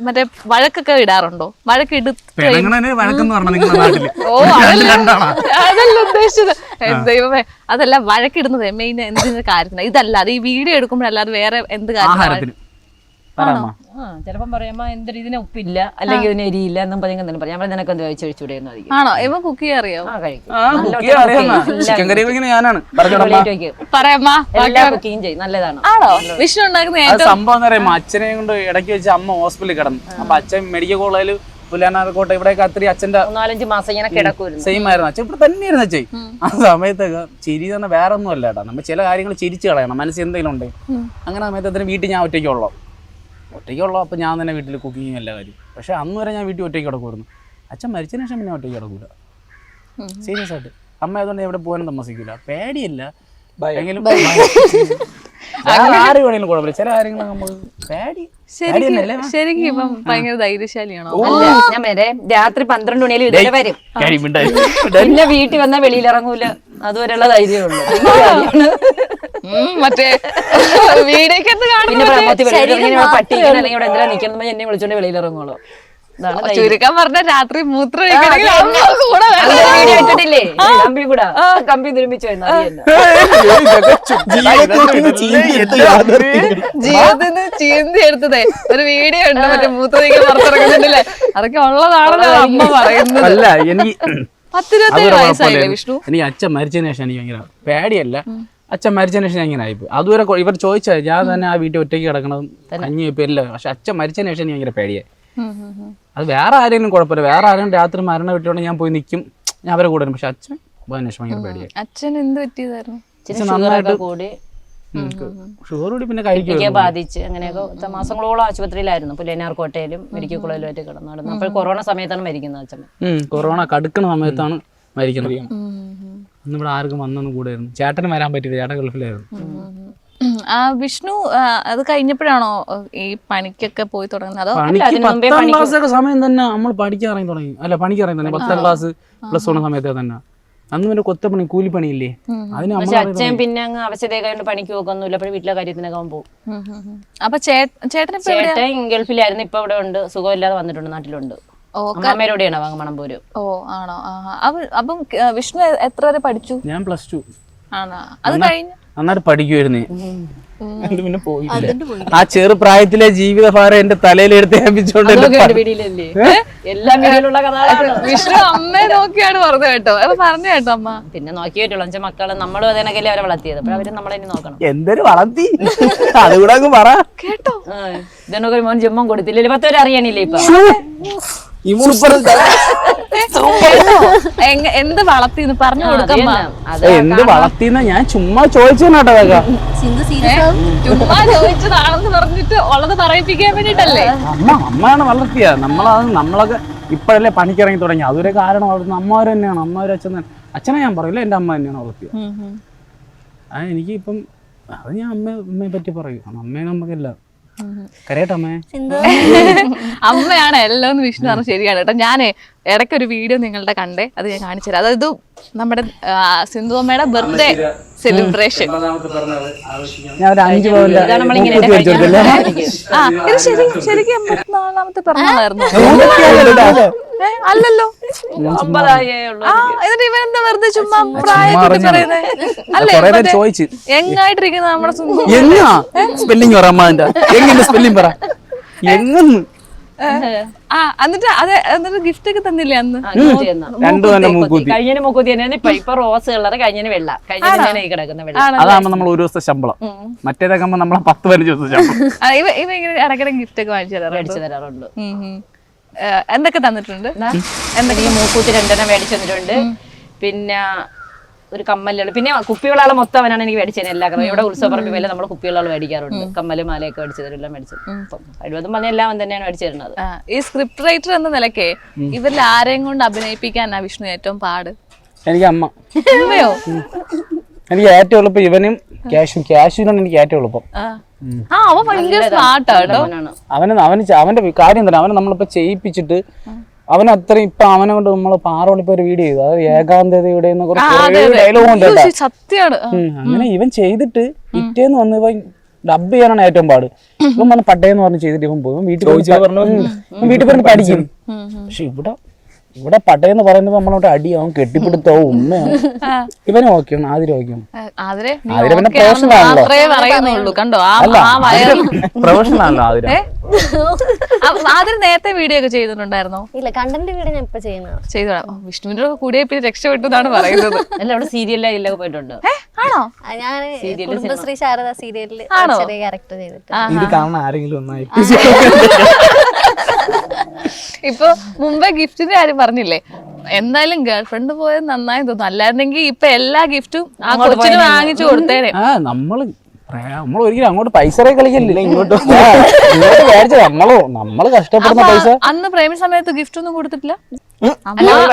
മറ്റേ വഴക്കൊക്കെ ഇടാറുണ്ടോ? വഴക്കെന്ന് പറഞ്ഞ നിങ്ങളുടെ നാട്ടില് ഓ അതല്ല ഉദ്ദേശിച്ചത്. ദൈവമേ, അതല്ല വഴക്കിടുന്നത് മെയിൻ എന്തിന്റെ കാര്യത്തിന്? ഇതല്ലാതെ ഈ വീഡിയോ എടുക്കുമ്പോഴല്ലാതെ വേറെ എന്ത് കാര്യത്തിന്? ചിലപ്പം പറയുമ്പോ എന്തൊരു ഇതിന് ഉപ്പില്ല അല്ലെങ്കിൽ ഇതിന് എരിയില്ല എന്നും പറഞ്ഞാൽ പറയാം. നിനക്ക് എന്ത് കഴിച്ചൂടെ? ആണോ? ഇവ കുക്ക് ചെയ്യാൻ അറിയോ? ചിക്കൻ കറി ഞാനാണ് പറയാമ്മ കുക്കിങ് ചെയ്യും. നല്ലതാണ്. ആണോ? വിഷ്ണു ഉണ്ടാക്കുന്ന സംഭവം എന്ന് പറയുമ്പോ അച്ഛനെ കൊണ്ട് ഇടയ്ക്ക് വെച്ച് അമ്മ ഹോസ്പിറ്റലിൽ കിടന്നു. അപ്പൊ അച്ഛൻ മെഡിക്കൽ കോളേജിൽ പുല്ലാനാർക്കോട്ടെ ഇവിടെയൊക്കെ അത്രയും അച്ഛന്റെ 4-5 മാസം ഇങ്ങനെ കിടക്കൂല. സെയിം ആയിരുന്നു. അച്ഛൻ ഇവിടെ തന്നെയായിരുന്നു അച്ഛൻ. ആ സമയത്തൊക്കെ ചിരി തന്നെ വേറെ ഒന്നും അല്ല കേട്ടോ. നമ്മൾ ചില കാര്യങ്ങൾ ചിരിച്ചു കളയണം. മനസ്സിൽ എന്തെങ്കിലും ഉണ്ട്. അങ്ങനെ സമയത്ത് വീട്ടിൽ ഞാൻ ഒറ്റയ്ക്കുള്ളൂ. അപ്പോൾ ഞാൻ തന്നെ വീട്ടിൽ കുക്കിങ്ങും എല്ലാ കാര്യം. പക്ഷെ അന്ന് വരെ ഞാൻ വീട്ടിൽ ഒറ്റയ്ക്ക് കിടക്കുമായിരുന്നു. അച്ഛൻ മരിച്ചതിന് ശേഷം പിന്നെ ഒറ്റയ്ക്ക് കിടക്കൂല. സീരിയസ് ആയിട്ട്. അമ്മ ആയതുകൊണ്ട് എവിടെ പോകാനും താമസിക്കില്ല. പേടിയില്ല. എങ്കിലും ആര് വേണമെങ്കിലും കുഴപ്പമില്ല. ചില കാര്യങ്ങൾ നമുക്ക് ശരിക്കും ഇപ്പം ഭയങ്കര ധൈര്യശാലിയാണോ? ഞാൻ വരെ രാത്രി 12 മണിയാലും ഇതുവരെ വരും. പിന്നെ വീട്ടിൽ വന്നാ വെളിയിൽ ഇറങ്ങൂല. അതുവരെയുള്ള ധൈര്യമുള്ളൂ. മറ്റേ വീടേക്കത്ത് പട്ടി അല്ലെങ്കിൽ ഇവിടെ എന്തിനാ നിൽക്കുന്ന എന്നെ വിളിച്ചോണ്ട് വെളിയിൽ ഇറങ്ങുള്ളൂ. ചുരുക്കം പറഞ്ഞ രാത്രി മൂത്രം ഇട്ടിട്ടില്ലേ കമ്പി കൂടാ കമ്പി നിർമ്മിച്ചു ജീവിതത്തിന് ചീന്തി എടുത്തതേ ഒരു വീഡിയോ ഉണ്ട്. മറ്റേ മൂത്രമൊഴിക്കാൻ പുറത്തിറങ്ങുന്നുണ്ടല്ലേ? അതൊക്കെ ഉള്ളതാണല്ലോ അമ്മ പറയുന്നത്. അല്ല എനിക്ക് 10-20 വയസ്സായില്ലേ വിഷ്ണു? എനിക്ക് അച്ഛൻ മരിച്ചതിന് ശേഷം എനിക്ക് ഭയങ്കര പേടിയല്ല. അച്ഛൻ മരിച്ചതിന് ശേഷം ഞാൻ ഇങ്ങനെ ആയിപ്പോയി. അതുവരെ ഇവർ ചോദിച്ചാൽ ഞാൻ തന്നെ ആ വീട്ടിൽ ഒറ്റയ്ക്ക് കിടക്കണം കഞ്ഞി പേരില്ല. പക്ഷെ അച്ഛൻ മരിച്ചതിന് ശേഷം എനിക്ക് ഭയങ്കര പേടിയായി. അത് വേറെ ആരെങ്കിലും കുഴപ്പമില്ല. വേറെ ആരെങ്കിലും രാത്രി മരണം വിട്ടുകൊണ്ട് ഞാൻ പോയി നിൽക്കും. ഞാൻ അവരെ കൂടെ. പക്ഷെ അച്ഛൻ പോയതിന് ശേഷം ഭയങ്കര പേടിയായി. അച്ഛൻ എന്ത് പറ്റിയതായിരുന്നു? നന്നായിട്ട് ഷുഗർ കൂടി പിന്നെ കഴിക്കാൻ ബാധിച്ച് അങ്ങനെയൊക്കെ മാസങ്ങളോളം ആശുപത്രിയിലായിരുന്നു. പുല്ലേനാർക്കോട്ടയിലും മെഡിക്കൽ കോളേജിലുമായിട്ട് കിടന്നു നടന്നു. അപ്പോൾ കൊറോണ സമയത്താണ് മരിക്കുന്നത് അച്ഛൻ. കൊറോണ കടുക്കുന്ന സമയത്താണ് മരിക്കുന്നത്. ഇന്നിവിടെ ആർക്കും വന്നൊന്നും കൂടെയായിരുന്നു. ചേട്ടന് വരാൻ പറ്റില്ല. ചേട്ടൻ ഗൾഫിലായിരുന്നു. വിഷ്ണു അത് കഴിഞ്ഞപ്പോഴാണോ ഈ പണിക്കൊക്കെ പോയി തുടങ്ങുന്നത്? അതോ 10ാം ക്ലാസ്സൊക്കെ സമയം തന്നെ നമ്മൾ പഠിക്കാൻ ഇറങ്ങി തുടങ്ങി. അല്ല പണിക്ക് ഇറങ്ങി തന്നെ 10ാം ക്ലാസ് +1 സമയത്തെ തന്നെ. അന്ന് പിന്നെ കൊത്തപ്പണി കൂലിപ്പണിയില്ലേ അതിന്. അച്ഛൻ പിന്നെ അങ്ങ് അവശതയൊക്കെ പണിക്ക് പോക്കൊന്നുമില്ല. അപ്പോൾ വീട്ടിലെ കാര്യത്തിനൊക്കെ പോകും. അപ്പൊ ചേട്ടൻ ഗൾഫിലായിരുന്നു. ഇപ്പൊ ഇവിടെ ഉണ്ട്. സുഖമില്ലാതെ വന്നിട്ടുണ്ട്. നാട്ടിലുണ്ട്. അമ്മേരോടെയാണ് വാങ്ങമണമ്പൂര്. ഓ ആണോ? അപ്പം വിഷ്ണു എത്ര വരെ പഠിച്ചു? ഞാൻ +2. ആണോ? അത് കഴിഞ്ഞു നന്നായിട്ട് പഠിക്കുമായിരുന്നേ. പിന്നെ പോയില്ല. ആ ചെറു പ്രായത്തിലെ ജീവിതഭാരം എന്റെ തലയിലെടുത്ത് ഏൽപ്പിച്ചോണ്ട് വിഷ്ണു അമ്മയെ നോക്കിയാണ് പറഞ്ഞത് കേട്ടോ. അപ്പൊ പറഞ്ഞു കേട്ടോ അമ്മ. പിന്നെ നോക്കിയിട്ടുള്ളൂ. അഞ്ച് മക്കള് നമ്മളും അതിനൊക്കെ അവരെ വളർത്തിയത്. അപ്പൊ അവര് നമ്മളെ നോക്കണം. എന്തൊരു വളർത്തി അതുകൂടെ അങ്ങ് പറ കേട്ടോ. ഇതിനൊക്കെ ഒരു മോൻ ജമ്മം കൊടുത്തില്ല. 10 വരെ അറിയാനില്ലേ ഇപ്പൊ? എന്ത് വളർത്തിന്ന് പറഞ്ഞു കൊടുക്കാം. എന്ത് വളർത്തിന്ന ഞാൻ ചുമ്മാ ചോദിച്ചേട്ടോ. ചുമ്മാ ചോദിച്ചതാണെന്ന് പറഞ്ഞിട്ട് ഉള്ളത് പറയിപ്പിക്കാൻ വേണ്ടിട്ടല്ലേ? അമ്മയാണ് വളർത്തിയ. നമ്മളൊക്കെ ഇപ്പോഴല്ലേ പണിക്കിറങ്ങി തുടങ്ങി. അതൊരു കാരണം വളർത്തുന്ന അമ്മമാര് തന്നെയാണ്. അമ്മമാരും അച്ഛനെ ഞാൻ പറയില്ല. എന്റെ അമ്മ തന്നെയാണ് വളർത്തിയത്. എനിക്ക് ഇപ്പം അത് ഞാൻ അമ്മയെ പറ്റി പറയും. അമ്മയെ നമുക്കല്ല കരയട്ടമ്മേ. അമ്മയാണ് എല്ലാം വിഷ്ണു പറഞ്ഞു. ശരിയാണ് കേട്ടോ. ഞാനേ ഇടയ്ക്കൊരു വീഡിയോ നിങ്ങളുടെ കണ്ടേ, അത് ഞാൻ കാണിച്ചു തരാം. അതായത് നമ്മുടെ സിന്ധു അമ്മയുടെ ബർത്ത്ഡേ സെലിബ്രേഷൻ. ഇത് ശരിക്കും 84ാമത്തെ പിറന്നാളായിരുന്നു. അല്ലല്ലോ. എന്നിട്ട് ഇവരെന്താ വെറുതെ ചുമ്മാ പ്രായത്തെ പറയുന്നത് അല്ലേ? യങ്ങായിട്ടിരിക്കുന്ന നമ്മുടെ സ്പെല്ലിംഗ് പറ. എങ്ങന്ന് എന്നിട്ട് അതെ എന്നിട്ട് ഗിഫ്റ്റ് ഒക്കെ തന്നില്ലേ അന്ന്? രണ്ടു തന്നെ മൂക്കൂത്തി. കഴിഞ്ഞതിന് മൂക്കൂത്തി തന്നെയാണ്. ഇപ്പൊ റോസ് കളർ, കഴിഞ്ഞതിന് വെള്ള, കഴിഞ്ഞതിന് ഈ കിടക്കുന്ന വെള്ള. അതാകുമ്പോ നമ്മൾ ഒരു ദിവസത്തെ ശമ്പളം, മറ്റേതൊക്കെ ആകുമ്പോ നമ്മളെ 10-15 ദിവസത്തെ ശമ്പളം. ഇവ ഇങ്ങനെ ഇടയ്ക്കിടെ ഗിഫ്റ്റ് ഒക്കെ മേടിച്ചു തരാറുണ്ട്. എന്തൊക്കെ തന്നിട്ടുണ്ട്? എന്തൊക്കെ മൂക്കൂത്തി 2 മേടിച്ചു തന്നിട്ടുണ്ട്. പിന്നെ ഒരു കമ്മലുകൾ, പിന്നെ കുപ്പികളാൾ മൊത്തം അവനാണ് എനിക്ക് മേടിച്ചത്. എല്ലാ കാരണം ഇവിടെ ഉത്സവപ്പറമ്പ് വില നമ്മൾ കുപ്പികളാൾ മേടിക്കാറുണ്ട്. കമ്മല് മാലയൊക്കെ മേടിച്ചു തരെല്ലാം മേടിച്ചു. കഴിവതും പറഞ്ഞ എല്ലാം അവൻ തന്നെയാണ് മേടിച്ചു തരുന്നത്. ഈ സ്ക്രിപ്റ്റ് റൈറ്റർ എന്ന നിലയ്ക്ക് ഇവരിൽ ആരെയും കൊണ്ട് അഭിനയിപ്പിക്കാനാ വിഷ്ണു ഏറ്റവും പാട്? എനിക്ക് അമ്മ. അമ്മയോ? എനിക്ക് ഏറ്റവും എളുപ്പം ഇവനും ക്യാഷുവിനാണ് എനിക്ക് ഏറ്റവും എളുപ്പം. അവൻ ഭയങ്കര സ്മാർട്ടാട്ടോ. അവന്റെ കാര്യം തന്നെ, അവനെ നമ്മളിപ്പോ ചെയ്യിപ്പിച്ചിട്ട് അവൻ അത്രയും ഇപ്പൊ അവനെ കൊണ്ട് നമ്മള് പാറോളിപ്പോ ഒരു വീഡിയോ ചെയ്തു, അതായത് ഏകാന്തതയുടെ ഡയലോഗ് ഉണ്ട്. സത്യമാണ്. അങ്ങനെ ഇവൻ ചെയ്തിട്ട് പിറ്റേന്ന് വന്ന് ഇവൻ ഡബ് ചെയ്യാനാണ് ഏറ്റവും പാട്. ഇവൻ വന്ന് പട്ടേന്ന് പറഞ്ഞ് ചെയ്തിട്ട് ഇവൻ പോകും വീട്ടിൽ പറഞ്ഞ് പഠിക്കും. പക്ഷെ ഇവിടെ പട്ടയെന്ന് പറയുമ്പോ നമ്മളോട്ട് അടിയാവും, കെട്ടിപ്പിടുത്തവും, ഉമ്മയാവും. ഇവനും ഓക്കെയാണ്, ആതിര ഓക്കെയാണ്. പിന്നെ പ്രൊഫഷണൽ ആണല്ലോ. പ്രൊഫഷണൽ ആണല്ലോ ആതിര. ആതിര നേരത്തെ വീഡിയോ ഒക്കെ ചെയ്തിട്ടുണ്ടായിരുന്നോ? ഇല്ല, കണ്ടന്റ് വീഡിയോ ഞാൻ ഇപ്പൊ ചെയ്തോളാം. വിഷ്ണുവിന്റെ കൂടെ പിന്നെ രക്ഷപ്പെട്ടു എന്നാണ് പറയുന്നത്. അല്ല, അവിടെ സീരിയലിലൊക്കെ പോയിട്ടുണ്ട്. ആണോ? ഞാൻ കുടുംബശ്രീ ശാരദ സീരിയലിൽ ചെറിയ ക്യാരക്ടർ ചെയ്തിട്ട്. ഇത് കാണാൻ ആരെങ്കിലും ഒന്നായി. ഇപ്പൊ മുമ്പേ ഗിഫ്റ്റിന്റെ കാര്യം പറഞ്ഞില്ലേ, എന്തായാലും ഗേൾഫ്രണ്ട് പോയത് നന്നായി തോന്നുന്നു. അല്ലായിരുന്നെങ്കിൽ ഇപ്പൊ എല്ലാ ഗിഫ്റ്റും ആ കൊച്ചിന് വാങ്ങിച്ചു കൊടുത്തേനെ. നമ്മള് ഒരിക്കലും അങ്ങോട്ട് പൈസ കളിക്കല്ലേ, ഇങ്ങോട്ട് മേടിച്ച നമ്മള് കഷ്ടപ്പെടുന്ന പൈസ. അന്ന് പ്രേമ സമയത്ത് ഗിഫ്റ്റ് ഒന്നും കൊടുത്തിട്ടില്ല.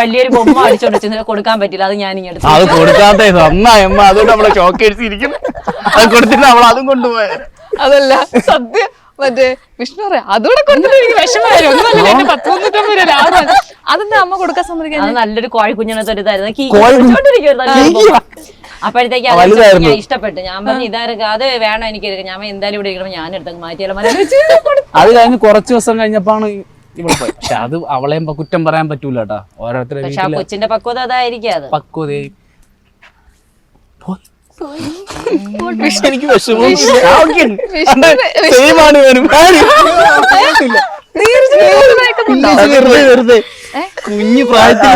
വലിയൊരു ബൊമ്മ അടിച്ചോണ്ടിച്ച് കൊടുക്കാൻ പറ്റില്ല, അത് ഞാൻ ഇങ്ങനെ അത് കൊടുക്കാത്ത നന്നായി അമ്മ, അതുകൊണ്ട് നമ്മളെ ഷോക്ക് അടിച്ചിരിക്കും. അത് കൊടുത്തിട്ട് നമ്മൾ അതും കൊണ്ടുപോയ. അതല്ല സത്യം, മറ്റേ വിഷ്ണു പറയാം അതോടെ കൊടുത്തിട്ട് എനിക്ക് വിഷമായിരുന്നു. അതെന്താ അമ്മ കൊടുക്കാൻ സമ്മതിക്കാൻ? നല്ലൊരു കോഴിക്കുഞ്ഞിനത്തെ ഒരു ഇതായിരുന്നു. അപ്പോഴത്തേക്ക് ഞാൻ ഇഷ്ടപ്പെട്ടു. ഞാൻ പറഞ്ഞു ഇതായിരുന്നു, അത് വേണം എനിക്ക്, ഞാൻ എന്തായാലും ഇവിടെ ഇരിക്കണം, ഞാൻ എടുത്തു മാറ്റിയാലും. അത് കഴിഞ്ഞ് കുറച്ച് ദിവസം കഴിഞ്ഞപ്പോഴാണ് ഇവിടെ പോയി. പക്ഷെ അത് അവളെയും കുറ്റം പറയാൻ പറ്റൂല കേട്ടാ, ഓരോരുത്തരുടെ. പക്ഷെ ആ കൊച്ചിന്റെ പക്വത അതായിരിക്കും. അത് പക്വതയും എനിക്ക് കുഞ്ഞു പ്രായത്തിൽ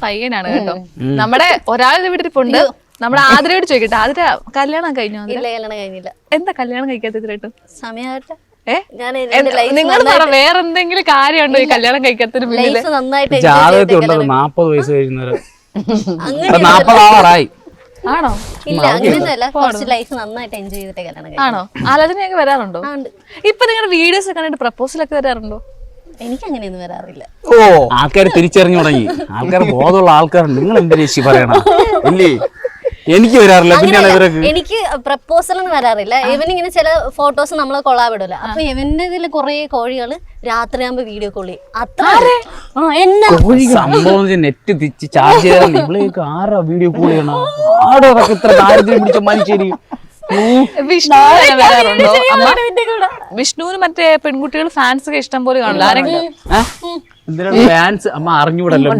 പയ്യനാണ് കേട്ടോ. നമ്മുടെ ഒരാളുടെ വീട്ടിരിപ്പുണ്ട്. നമ്മുടെ ആതിരയോട് ചോദിക്കട്ടെ, ആതിര കല്യാണം കഴിഞ്ഞോ? കല്യാണം കഴിഞ്ഞില്ല. എന്താ കല്യാണം കഴിക്കാത്തതായിട്ട്? സമയമായിട്ട് നിങ്ങൾ വേറെ എന്തെങ്കിലും കാര്യമുണ്ടോ ഈ കല്യാണം കഴിക്കാത്തതിന് പിന്നില്? ജാതകത്തിൽ ഉണ്ടത് 40 വയസ്സ് കഴിയുന്നവര് 40 ആവാറായി. ആണോ? ഇല്ല, അങ്ങനെയൊന്നുമല്ല. കുറച്ച് ലൈഫ് നന്നായിട്ട് എൻജോയ് ചെയ്തിട്ട് കല്യാണം കഴിക്കും. ആണോ? ആലോചനയൊക്കെ വരാറുണ്ടോ? ഇപ്പൊ നിങ്ങളുടെ വീഡിയോസ് കണ്ടിട്ട് പ്രപ്പോസൽ ഒക്കെ വരാറുണ്ടോ? എനിക്ക് അങ്ങനെയൊന്നും വരാറില്ല. ഓ, ആൾക്കാർ തിരിച്ചറിഞ്ഞു തുടങ്ങി. ആൾക്കാർ ബോധമുള്ള ആൾക്കാരുണ്ട്. നിങ്ങൾ എന്ത് രക്ഷി പറയണം ഇല്ലേ? എനിക്ക് വരാറില്ല. പിന്നെയാണ് ഇവരൊക്കെ. എനിക്ക് പ്രപ്പോസൽ ഒന്നും വരാറില്ല. ഇവനിങ്ങനെ ചില ഫോട്ടോസ് നമ്മള് കൊള്ളാവിടില്ല. അപ്പൊ ഇവന്റെ ഇതിൽ കുറെ കോഴികള് രാത്രിയാകുമ്പോ വീഡിയോ കോൾ ചെയ്യും. സംഭവം നെറ്റ് തിരിച്ച് ചാർജ് ചെയ്യാൻ ഇവിടേക്ക് ആരാ വീഡിയോ കോൾ ചെയ്യണം? ആടോ ഇത്ര ദാരിദ്ര്യം പിടിച്ച മനുഷ്യര്. വിഷ്ണുവിന് മറ്റേ പെൺകുട്ടികൾ ഫാൻസ് ഒക്കെ ഇഷ്ടം പോലെ കാണില്ല. ആരെങ്കിലും ഫാൻസ് അമ്മ അറിഞ്ഞൂടല്ലോ.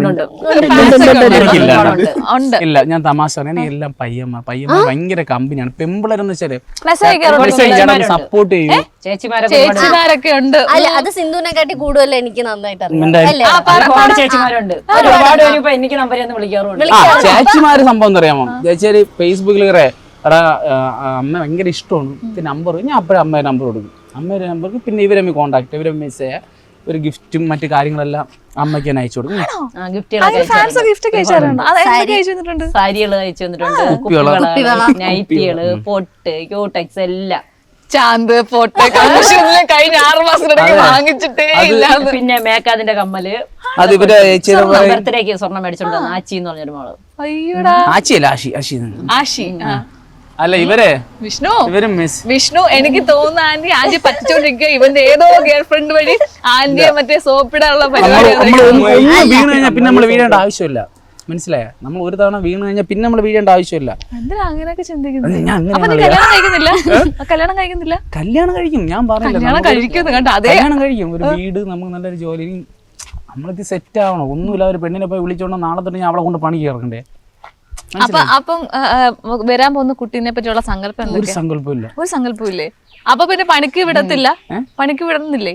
ഇല്ല, ഞാൻ തമാശ പറയാൻ എല്ലാം പയ്യന്മാർ ഭയങ്കര കമ്പനിയാണ്. പെമ്പിളരെന്ന് വെച്ചാല് സപ്പോർട്ട് ചെയ്യും. ചേച്ചിമാരൊക്കെ ഉണ്ട്. അല്ല, അത് സിന്ധുവിനെക്കാട്ടി കൂടുതൽ എനിക്ക് നന്നായിട്ട് ചേച്ചിമാരുണ്ട്. ഒരുപാട് പേര് എനിക്ക് നമ്പർ വിളിക്കാറുണ്ട്. ചേച്ചിമാര് സംഭവം എന്താ അറിയാമോ? ചേച്ചി ഫേസ്ബുക്കിൽ എടാ അമ്മ ഭയങ്കര ഇഷ്ടമാണ്, നമ്പർ ഞാൻ അപ്പോഴും അമ്മയുടെ നമ്പർ കൊടുക്കും. അമ്മയുടെ നമ്പർക്ക് പിന്നെ ഇവരമ്മ കോണ്ടാക്ട്, ഇവരമ്മ മെസ്സേജ് ചെയ്യാം. ഒരു ഗിഫ്റ്റും മറ്റു കാര്യങ്ങളെല്ലാം അമ്മയ്ക്ക് തന്നെ അയച്ചു കൊടുക്കും. സാരികള് അയച്ചു തന്നിട്ടുണ്ട്, നൈറ്റികള്, പൊട്ട്, ക്യൂടെക്സ് എല്ലാം. ചാന്ത് പൊട്ട് കഴിഞ്ഞ 6 മാസത്തിനിടയ്ക്ക് വാങ്ങിച്ചിട്ടേ ഇല്ല. പിന്നെ മേക്കാതിന്റെ കമ്മല്, അത് ഇവര് ബർത്ത്ഡേക്ക് സ്വർണ്ണം മേടിച്ചോണ്ട് ആച്ചി എന്ന് പറഞ്ഞൊരു മോള്. അയ്യോടാ, ആച്ചിയല്ല ആശി അല്ല ഇവരെ വിഷ്ണു. എനിക്ക് തോന്നുന്നു ആന്റി പറ്റിച്ചോണ്ടിരിക്കുക. ഇവന്റെ ഏതോ ഗേൾ ഫ്രണ്ട് വഴി ആന്റിയെ മറ്റേ സോപ്പിടാനുള്ള പരിപാടി. വീണ് കഴിഞ്ഞാൽ പിന്നെ നമ്മൾ വീഴേണ്ട ആവശ്യമില്ല, മനസ്സിലായ? നമ്മൾ ഒരു തവണ വീണ് കഴിഞ്ഞാൽ പിന്നെ നമ്മൾ വീഴേണ്ട ആവശ്യമില്ല. എന്തിനാ അങ്ങനെയൊക്കെ ചിന്തിക്കുന്നത്? കല്യാണം കഴിക്കുന്നില്ല? കല്യാണം കഴിക്കും. ഞാൻ പറഞ്ഞില്ല, കല്യാണം കഴിക്കും. ഒരു വീട്, നമുക്ക് നല്ലൊരു ജോലി, നമ്മളിത് സെറ്റ് ആവണം. ഒന്നുമില്ല, ഒരു പെണ്ണിനെ പോയി വിളിച്ചോണ്ട് നാളെ തൊട്ട് ഞാൻ അവളെ കൊണ്ട് പണി ചേർക്കണ്ടേ? അപ്പം വരാൻ പോകുന്ന കുട്ടീനെ പറ്റിയുള്ള സങ്കല്പം ഒരു എന്തൊക്കെയാ? സങ്കല്പമില്ല. ഒരു സങ്കല്പമില്ലേ? അപ്പൊ പിന്നെ പണിക്ക് വിടത്തില്ല? പണിക്ക് വിടുന്നില്ലേ?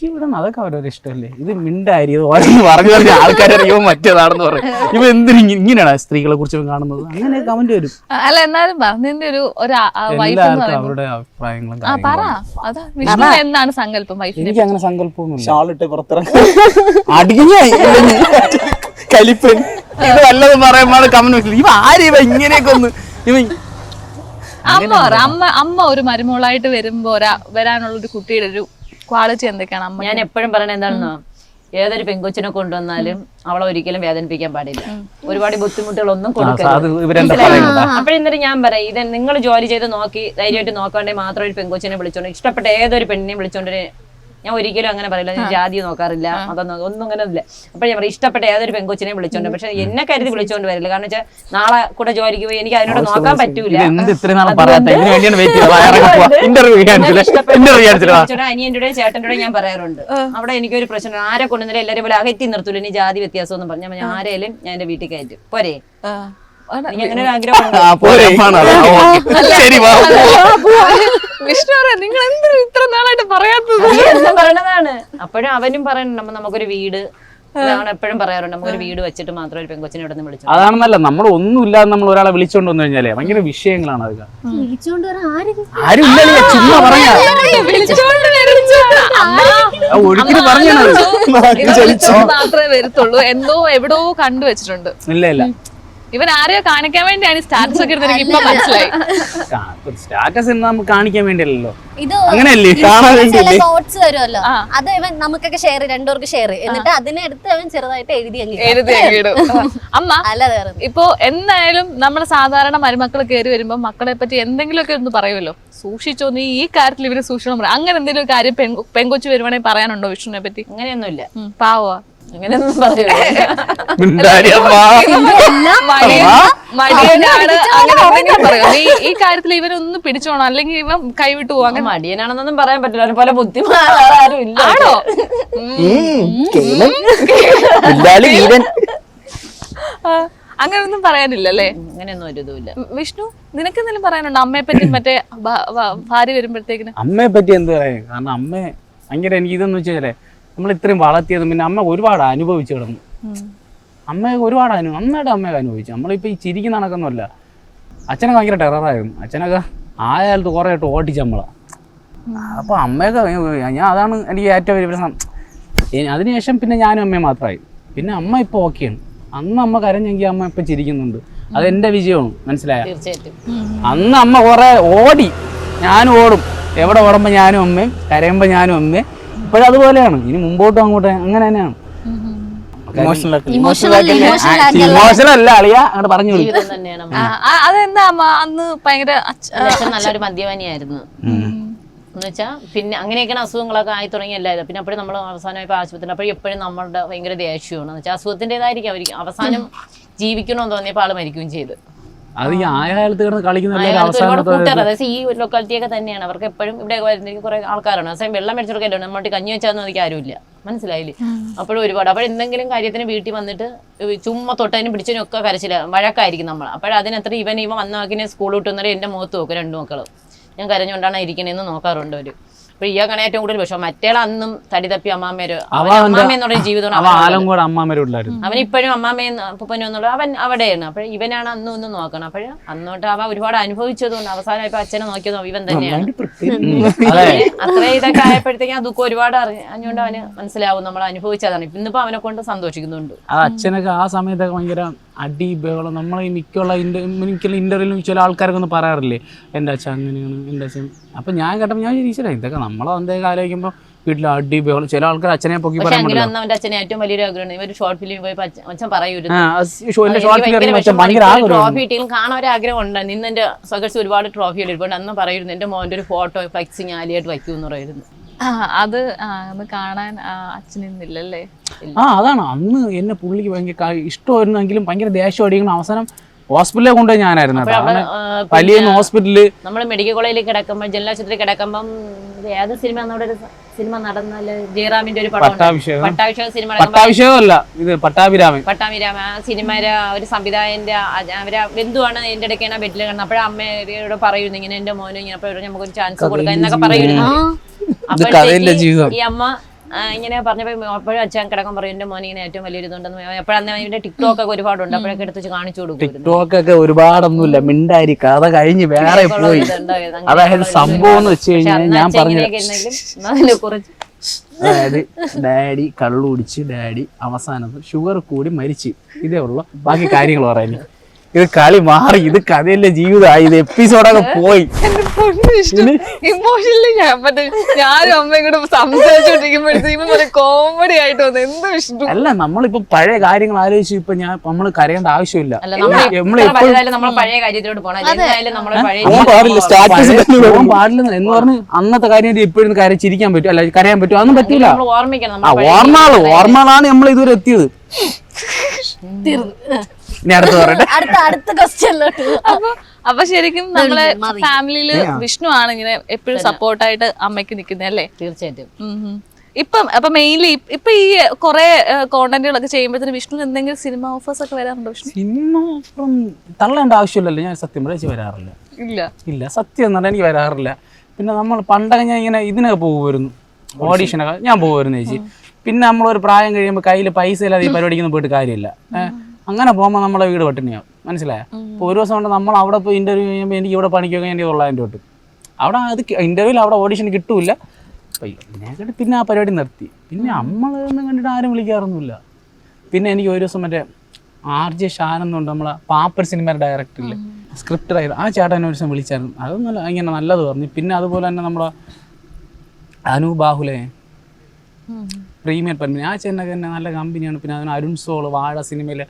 ഇവിടെ അതൊക്കെ അവരവരെ ഇഷ്ടമല്ലേ. ഇത് മിണ്ടായി പറഞ്ഞു പറഞ്ഞ ആൾക്കാരറിയോ മറ്റേതാണെന്ന് പറയും. ഇവ എന്തിനും ഇങ്ങനെയാണ് സ്ത്രീകളെ കുറിച്ച് കാണുന്നത്, അങ്ങനെ കമന്റ് വരും. അല്ല എന്നാലും പറഞ്ഞതിന്റെ ഒരു വൈഫ് എല്ലാവർക്കും അവരുടെ അഭിപ്രായങ്ങളും പറ. കാര്യങ്ങളും. അതാ വിഷ്ണു എന്താണ് സങ്കല്പം വൈഫിനെ? എനിക്ക് അങ്ങനെ സങ്കല്പമൊന്നുമില്ല. ഷാളിട്ട് പുറത്തിറങ്ങി അടിഞ്ഞ കലിപ്പൻ ഇത് വല്ലതും പറയുമ്പോൾ കമന്റ് ഇവ ആര് ഇവ ഇങ്ങനെയൊക്കെ ഒന്ന് ഇവ അമ്മ ഒരു മരുമോളായിട്ട് വരുമ്പോ വരാനുള്ള ഒരു കുട്ടിയുടെ ഒരു ക്വാളിറ്റി എന്തൊക്കെയാണ് അമ്മ? ഞാൻ എപ്പോഴും പറയണത് എന്താണെന്നോ, ഏതൊരു പെങ്കൊച്ചിനെ കൊണ്ടുവന്നാലും അവളെ ഒരിക്കലും വേദനിപ്പിക്കാൻ പാടില്ല. ഒരുപാട് ബുദ്ധിമുട്ടുകളൊന്നും കൊടുക്കരുത്. അപ്പോഴെന്നിട്ട് ഞാൻ പറയാം, ഇത് നിങ്ങൾ ജോലി ചെയ്ത് നോക്കി ധൈര്യമായിട്ട് നോക്കാണ്ടേ മാത്രം ഒരു പെങ്കൊച്ചിനെ വിളിച്ചോണ്ട് ഇഷ്ടപ്പെട്ട ഏതൊരു പെണ്ണിനെയും വിളിച്ചോണ്ട് ഞാൻ ഒരിക്കലും അങ്ങനെ പറയില്ല. ഞാൻ ജാതി നോക്കാറില്ല, അതൊന്നും ഒന്നും അങ്ങനെ ഇല്ല. അപ്പോൾ ഞാൻ പറയും ഇഷ്ടപ്പെട്ട ഏതൊരു പെങ്കൊച്ചിനെ വിളിച്ചോണ്ട്, പക്ഷെ എന്നെ കരുതി വിളിച്ചോണ്ട് വരില്ല. കാരണം വെച്ചാൽ നാളെ കൂടെ ജോലിക്ക് പോയി എനിക്ക് അതിനോട് നോക്കാൻ പറ്റൂല. അനിയന്റെയും ചേട്ടൻ്റെയും ഞാൻ പറയാറുണ്ട്, അവിടെ എനിക്കൊരു പ്രശ്നം. ആരെ കൊണ്ടുവന്നില്ല എല്ലാവരും പോലെ അകറ്റി നിർത്തൂല. ഇനി ജാതി വ്യത്യാസം ഒന്നും പറഞ്ഞാൽ ഞാൻ ആരെയും ഞാൻ എന്റെ വീട്ടിൽ കയറ്റും. പോരെ? അങ്ങനെ ഒരു ആഗ്രഹം വിഷ്ണു നിങ്ങൾ എന്തിനും ഇത്ര നാളായിട്ട് പറയാത്തത്? പറയണതാണ്. അപ്പോഴും അവനും പറയുന്നുണ്ട് നമുക്കൊരു വീട്, എപ്പോഴും പറയാറുണ്ട് നമുക്കൊരു വീട് വെച്ചിട്ട് മാത്രം ഒരു പെങ്കൊച്ചിനെ ഇവിടെ നിന്ന് വിളിച്ചു. അതാണെന്നല്ല, നമ്മൾ ഒന്നുമില്ലാതെ നമ്മൾ ഒരാളെ വിളിച്ചോണ്ട് വന്നു കഴിഞ്ഞാലേ ഭയങ്കര വിഷയങ്ങളാണ്. അതൊക്കെ ആരും ഇല്ല, ചുമ്മാ പറയാ ഒഴുക്കിന് പറഞ്ഞത് മാത്രമേ വരത്തുള്ളൂ. എന്തോ എവിടോ കണ്ടുവച്ചിട്ടുണ്ട്. ഇല്ല ഇല്ല, ഇവൻ ആരെയോ കാണിക്കാൻ വേണ്ടിയാണ് സ്റ്റാറ്റസ് ഒക്കെ എടുത്ത് എനിക്ക് ഇപ്പൊ മനസ്സിലായി. സ്റ്റാറ്റസ് നമുക്ക് കാണിക്കാൻ വേണ്ടിയല്ലോ, ഇത് അങ്ങനെയല്ലേ കാണാൻ വേണ്ടിയല്ലേ. തോട്ട്സ് വരുമല്ലോ, അത് ഇവൻ നമുക്കൊക്കെ ഷെയർ, രണ്ടുപേർക്ക് ഷെയർ, എന്നിട്ട് അതിനെടുത്ത് അവൻ ചെറുതായിട്ട് എഴുതി അമ്മ. ഇപ്പൊ എന്തായാലും നമ്മള് സാധാരണ മരുമക്കൾ കയറി വരുമ്പോ മക്കളെ പറ്റി എന്തെങ്കിലുമൊക്കെ ഒന്ന് പറയുമല്ലോ, സൂക്ഷിച്ചോ നീ ഈ കാര്യത്തിൽ ഇവര് സൂക്ഷിക്കണം പറയാം. അങ്ങനെ എന്തെങ്കിലും കാര്യം പെങ്കൊച്ചു വരുവാണെങ്കിൽ പറയാനുണ്ടോ വിഷ്ണുവിനെ പറ്റി? അങ്ങനെയൊന്നുമില്ല, പാവോ അങ്ങനെയൊന്നും പറയൂല. മടിയനാണ് അങ്ങനെ എന്തെങ്കിലും പറയോ? നീ ഈ കാര്യത്തിൽ ഇവരൊന്ന് പിടിച്ചോണം, അല്ലെങ്കിൽ ഇവൻ കൈവിട്ടു പോകും. അങ്ങനെ മടിയനാണെന്നൊന്നും പറയാൻ പറ്റില്ല, അവനെ പോലെ ബുദ്ധിമാരും ഇല്ല. ആണോ? അങ്ങനൊന്നും പറയാനില്ലല്ലേ? അങ്ങനെയൊന്നും ഒരു ഇതുമില്ല. വിഷ്ണു നിനക്ക് എന്തെങ്കിലും പറയാനുണ്ടോ അമ്മയെ പറ്റി? മറ്റേ ഭാര്യ വരുമ്പോഴത്തേക്കിന് അമ്മയെ പറ്റി എന്ത് പറയാം? കാരണം അമ്മ ഭയങ്കര, എനിക്ക് ഇതെന്ന് വെച്ചാലേ നമ്മൾ ഇത്രയും വളർത്തിയതും പിന്നെ അമ്മ ഒരുപാട് അനുഭവിച്ചു കിടന്നു. അമ്മയെ ഒരുപാട് നന്നായിട്ട് അമ്മയൊക്കെ അനുഭവിച്ചു. നമ്മളിപ്പോൾ ഈ ചിരിക്കുന്ന കണക്കൊന്നുമല്ല. അച്ഛനൊക്കെ ഭയങ്കര ടെററായിരുന്നു. അച്ഛനൊക്കെ ആ കാലത്ത് കുറേ ആയിട്ട് ഓട്ടിച്ച് നമ്മളെ. അപ്പോൾ അമ്മയൊക്കെ ഞാൻ അതാണ് എനിക്ക് ഏറ്റവും വലിയ പ്രശ്നം. അതിനുശേഷം പിന്നെ ഞാനും അമ്മയും മാത്രമായി. പിന്നെ അമ്മ ഇപ്പോൾ ഓക്കെയാണ്. അന്ന് അമ്മ കരഞ്ഞെങ്കിൽ അമ്മ ഇപ്പം ചിരിക്കുന്നുണ്ട്. അതെൻ്റെ വിജയമാണ്, മനസ്സിലായ? തീർച്ചയായിട്ടും. അന്ന് അമ്മ കുറേ ഓടി, ഞാനും ഓടും. എവിടെ ഓടുമ്പോൾ ഞാനും അമ്മയും, കരയുമ്പോൾ ഞാനും അമ്മയും. ഇപ്പോഴും അതുപോലെയാണ്. ഇനി മുമ്പോട്ടും അങ്ങോട്ടും അങ്ങനെ തന്നെയാണ്. ഇമോഷണൽ അല്ല അളിയ, അങ്ങോട്ട് പറഞ്ഞു ജീവിതം തന്നെയാണ്. അതെന്താ അമ്മ അന്ന് ഭയങ്കര നല്ലൊരു മദ്യപാനിയായിരുന്നു എന്ന് വെച്ചാൽ. പിന്നെ അങ്ങനെയൊക്കെയാണ് അസുഖങ്ങളൊക്കെ ആയി തുടങ്ങി എല്ലാവരും. പിന്നെ അപ്പോഴും നമ്മൾ അവസാനമായി ഇപ്പോൾ ആശുപത്രി, അപ്പോഴും എപ്പോഴും നമ്മളുടെ ഭയങ്കര ദേഷ്യമാണ്. എന്ന് വെച്ചാൽ അസുഖത്തിൻ്റെതായിരിക്കും അവർക്ക് അവസാനം ജീവിക്കണമെന്ന് തോന്നിയപ്പോൾ ആള് മരിക്കുകയും ചെയ്തു. അത് ഈ ആയ കാലത്ത് കിടന്ന് കളിക്കുന്ന ഈ ഒരു ലൊക്കാലിറ്റിയൊക്കെ തന്നെയാണ്. അവർക്ക് എപ്പോഴും ഇവിടെ വരുന്നെങ്കിൽ കുറെ ആൾക്കാരാണ്. അവസാനം വെള്ളം മേടിച്ചെടുക്കല്ലോ, നമ്മോട്ട് കഞ്ഞി വെച്ചാൽ എനിക്ക് ആരുമില്ല, മനസ്സിലായില്ലേ? അപ്പോഴും ഒരുപാട്. അപ്പോൾ എന്തെങ്കിലും കാര്യത്തിന് വീട്ടിൽ വന്നിട്ട് ചുമ്മാ തൊട്ടതിനും പിടിച്ചതിനും ഒക്കെ കരച്ചില്ല, വഴക്കായിരിക്കും നമ്മൾ. അപ്പോഴതിനത്ര ഇവൻ വന്ന വാക്കിനെ സ്കൂൾ വിട്ടുന്നവരെ എൻ്റെ മുഖത്ത് നോക്കും. രണ്ടു മക്കളും ഞാൻ കരഞ്ഞുകൊണ്ടാണ് ഇരിക്കണേന്ന് നോക്കാറുണ്ട് അവർ. അപ്പോൾ ഇയാൾക്കാണ് ഏറ്റവും കൂടുതൽ വിഷമം. മറ്റേ അന്നും തടി തപ്പി അമ്മാമ്മേര്, അമ്മാമ്മയെന്നുള്ള ജീവിതമാണ്. അവൻ ഇപ്പോഴും അമ്മാമ്മയും അപ്പനും എന്നുള്ള അവൻ അവിടെയാണ്. അപ്പോൾ ഇവനാണ് അന്നും ഒന്നും നോക്കണം. അപ്പോൾ അന്നോട്ട് അവൻ ഒരുപാട് അനുഭവിച്ചതുകൊണ്ട് അവസാനം ഇപ്പൊ അച്ഛനെ നോക്കിയതോ ഇവൻ തന്നെയാണ്. അത്ര ഇതൊക്കെ ആയപ്പോഴത്തേക്കും ആ ദുഃഖം ഒരുപാട് അറിഞ്ഞുകൊണ്ട് അവന് മനസ്സിലാവും നമ്മൾ അനുഭവിച്ചതാണ്. ഇന്നിപ്പോ അവനെ കൊണ്ട് സന്തോഷിക്കുന്നുണ്ട്. അച്ഛനൊക്കെ ആ സമയത്തൊക്കെ ഭയങ്കര അടി ബഹളം. നമ്മളെ മിക്കുള്ള ഇന്റർവ്യൂവിലും ചില ആൾക്കാരൊക്കെ ഒന്ന് പറയാറില്ലേ, എൻ്റെ അച്ഛൻ അങ്ങനെയാണ്, എൻ്റെ അച്ഛൻ. അപ്പം ഞാൻ കേട്ടപ്പോൾ ഞാൻ ചോദിച്ചില്ല, ഇതൊക്കെ നമ്മളെ എന്തൊക്കെ ആലോചിക്കുമ്പോൾ വീട്ടിൽ അടി ബഹളം. ചില ആൾക്കാർ അച്ഛനെ പൊക്കി പറയാൻ അവന്റെ അച്ഛനെ ഏറ്റവും വലിയൊരു ആഗ്രഹമാണ്. ഇവർ ഷോർട്ട് ഫിലിം പോയി അച്ഛൻ പറയൂരുന്നു ട്രോഫി കിട്ടിയും കാണാൻ ഒരു ആഗ്രഹം ഉണ്ടായിരുന്നു. ഇന്ന് എന്റെ സഹകർഷി ഒരുപാട് ട്രോഫി എടുപ്പോൾ അന്ന് പറയുന്നു എൻ്റെ മോൻ്റെ ഒരു ഫോട്ടോ ഫ്ലെക്സ് ഞാലിയായിട്ട് വയ്ക്കൂന്ന് പറയുന്നു. അത് കാണാൻ അച്ഛനിന്നില്ലല്ലേ? അതാണ് അന്ന് എന്നെ പുള്ളിക്ക് ഭയങ്കര ഇഷ്ടമായിരുന്നെങ്കിലും ഭയങ്കര ദേഷ്യം അടിക്കണം. അവസാനം ഹോസ്പിറ്റലിൽ കൊണ്ടുപോയി ഞാനായിരുന്നു കേട്ടോ. അവിടെ, അങ്ങനെ വലിയ ഹോസ്പിറ്റലില് നമ്മൾ മെഡിക്കൽ കോളേജിൽ കിടക്കുമ്പോൾ ജനലാശുപത്രി കിടക്കുമ്പം ഏത് സിനിമ നമ്മുടെ ഒരു സിനിമ നടന്നല്ലേ ജയറാമിന്റെ ഒരു പടം പട്ടാഭിഷേകം. പട്ടാഭിഷേകം സിനിമ പട്ടാഭിഷേകമല്ല, ഇത് പട്ടാഭിരാമൻ. പട്ടാഭിരാമ ആ സിനിമയുടെ ഒരു സംവിധായകന്റെ അവരെ ബന്ധുവാണ് എന്റെ ഇടയ്ക്കാണ് ബെഡിൽ കിടന്നത്. അപ്പോഴേ അമ്മയോട് പറയുന്നു ഇങ്ങനെ എന്റെ മോനും ഇങ്ങനെ അപ്പോഴും നമുക്കൊരു ചാൻസ് കൊടുക്കാം എന്നൊക്കെ പറയുന്നു. കഥയിലെ ജീവിതം. ഈ അമ്മ ഇങ്ങനെ പറഞ്ഞപ്പോ അപ്പോഴും അച്ഛൻ കിടക്കാൻ പറയും എന്റെ മോനെ ഇങ്ങനെ ഏറ്റവും വലിയൊരു ഇതുണ്ടെന്ന്. എപ്പോഴന്ന് ഇതിന്റെ ടിക്ടോക്ക് ഒക്കെ ഒരുപാടുണ്ട്, അപ്പോഴൊക്കെ എടുത്ത് കാണിച്ചു കൊടുക്കും. ടിക്ടോക്കൊക്കെ ഒരുപാടൊന്നുമില്ല, മിണ്ടായി കഥ കഴിഞ്ഞ് വേറെ പോയി. അതായത് സംഭവം എന്ന് വെച്ച് കഴിഞ്ഞാൽ ഞാൻ പറഞ്ഞു, കുറച്ച് അതായത് ഡാഡി കള്ളു കുടിച്ച് ഡാഡി അവസാനത്ത് ഷുഗർ കൂടി മരിച്ച്. ഇതേ ഉള്ളു, ബാക്കി കാര്യങ്ങൾ പറയാൻ. ഇത് കളി മാറി, ഇത് കഥയിലെ ജീവിതമായി, ഇത് എപ്പിസോഡൊക്കെ പോയി. ഇമോഷണലി ഞാനും അമ്മയും കൂടെ സംസാരിച്ചോണ്ടിരിക്കുമ്പോഴത്തേക്കും കോമഡി ആയിട്ട് വന്നു. എന്ത് വിഷ്ണു അല്ല, നമ്മളിപ്പോ പഴയ കാര്യങ്ങൾ ആലോചിച്ച് ഇപ്പൊ നമ്മൾ കരയേണ്ട ആവശ്യമില്ല. നമ്മൾ പഴയ കാര്യത്തിലോട്ട് പോകണം. പോകാൻ പാടില്ല എന്ന് പറഞ്ഞ് അന്നത്തെ കാര്യം ഇപ്പോഴും ചിരിക്കാൻ പറ്റും, അല്ല കരയാൻ പറ്റും, അതൊന്നും പറ്റില്ല. ഓർമ്മിക്കണം, ഓർമ്മകളാണ് നമ്മൾ ഇതുവരെ എത്തിയത്. ഇനി അടുത്ത് പറയട്ടെ, അടുത്ത ക്വസ്റ്റ്യനിലോട്ട്. അപ്പൊ ശരിക്കും നമ്മളെ ഫാമിലിയില് വിഷ്ണു ആണ് ഇങ്ങനെ എപ്പോഴും സപ്പോർട്ടായിട്ട് അമ്മയ്ക്ക് നിൽക്കുന്നത് അല്ലേ? തീർച്ചയായിട്ടും. ഇപ്പം അപ്പൊ മെയിൻലി ഇപ്പൊ ഈ കുറെ കോണ്ടന്റുകളൊക്കെ ചെയ്യുമ്പോഴത്തേന് വിഷ്ണു എന്തെങ്കിലും സിനിമ ഓഫേഴ്സ് ഒക്കെ വരാറുണ്ടോ? സിനിമ ഓഫറും തള്ളേണ്ട ആവശ്യമില്ലല്ലോ. ഞാൻ സത്യം പറയാ വരാറില്ല. ഇല്ല സത്യം എന്ന് പറഞ്ഞാൽ എനിക്ക് വരാറില്ല. പിന്നെ നമ്മൾ പണ്ടൊക്കെ ഞാൻ ഇങ്ങനെ ഇതിനൊക്കെ പോകുമായിരുന്നു, ഓഡീഷനൊക്കെ ഞാൻ പോകുമായിരുന്നു ചേച്ചി. പിന്നെ നമ്മളൊരു പ്രായം കഴിയുമ്പോൾ കയ്യിൽ പൈസ ഇല്ലാതെ ഈ പരിപാടിക്കൊന്നും പോയിട്ട് കാര്യമില്ല. അങ്ങനെ പോകുമ്പോൾ നമ്മളെ വീട് പട്ടിണിയാവും, മനസ്സിലായോ? അപ്പോൾ ഒരു ദിവസം കൊണ്ട് നമ്മൾ അവിടെ പോയി ഇന്റർവ്യൂ ചെയ്യുമ്പോൾ എനിക്ക് ഇവിടെ പണിക്കൊക്കെ എനിക്ക് 900 രൂപ കിട്ടും. അവിടെ അത് ഇന്റർവ്യൂവിൽ അവിടെ ഓഡീഷൻ കിട്ടൂല. പിന്നെ ആ പരിപാടി നിർത്തി. പിന്നെ നമ്മളൊന്നും കണ്ടിട്ട് ആരും വിളിക്കാറൊന്നുമില്ല. പിന്നെ എനിക്ക് ഒരു ദിവസം മറ്റേ RJ ഷാൻ എന്നുണ്ട്, നമ്മളെ പാപ്പർ സിനിമയുടെ ഡയറക്ടറിൽ സ്ക്രിപ്റ്റ് റൈറ്റർ, ആ ചേട്ടൻ ഒരു ദിവസം വിളിച്ചായിരുന്നു. അതൊന്നും ഇങ്ങനെ നല്ലത് പറഞ്ഞു. പിന്നെ അതുപോലെ തന്നെ നമ്മളെ അനു ബാഹുലേ പ്രീമിയർ പത്മിനി, ആ ചേട്ടനൊക്കെ തന്നെ നല്ല കമ്പനിയാണ്. പിന്നെ അതിന് അരുൺ സോൾ വാഴ സിനിമയില്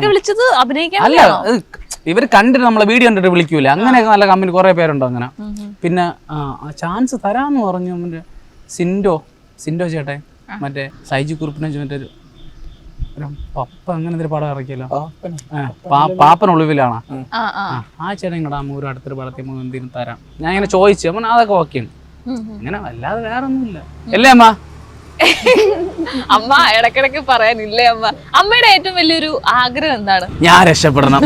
വിളിച്ചത് അഭിനയിക്കാൻ. അല്ല, ഇവർ കണ്ടിട്ട് നമ്മളെ വീഡിയോ കണ്ടിട്ട് വിളിക്കൂല, അങ്ങനെയൊക്കെ നല്ല കമ്പനി കുറെ പേരുണ്ടോ അങ്ങനെ. പിന്നെ ചാൻസ് തരാന്ന് പറഞ്ഞു മറ്റേ സിൻഡോ ചേട്ടൻ, മറ്റേ സൈജു കുറുപ്പിനെ മറ്റൊരു പപ്പ അങ്ങനെ ഒരു പടം ഇറക്കിയല്ലോ, പാപ്പനൊളിവിലാണ്. ആ ചേട്ടൻ ഇങ്ങോട്ട് ഒരു അടുത്തൊരു പടത്തിൽ എന്തെങ്കിലും തരാം ഞാൻ ഇങ്ങനെ ചോദിച്ചു. അപ്പൊ അതൊക്കെ ഓക്കെയാണ്. അങ്ങനെ അല്ലാതെ വേറെ ഒന്നുമില്ല. അല്ലേ അമ്മ? അമ്മ ഇടക്കിടക്ക് പറയാനില്ലേ അമ്മ? അമ്മയുടെ ഏറ്റവും വലിയൊരു ആഗ്രഹം എന്താണ്? ഞാൻ രക്ഷപ്പെടണം.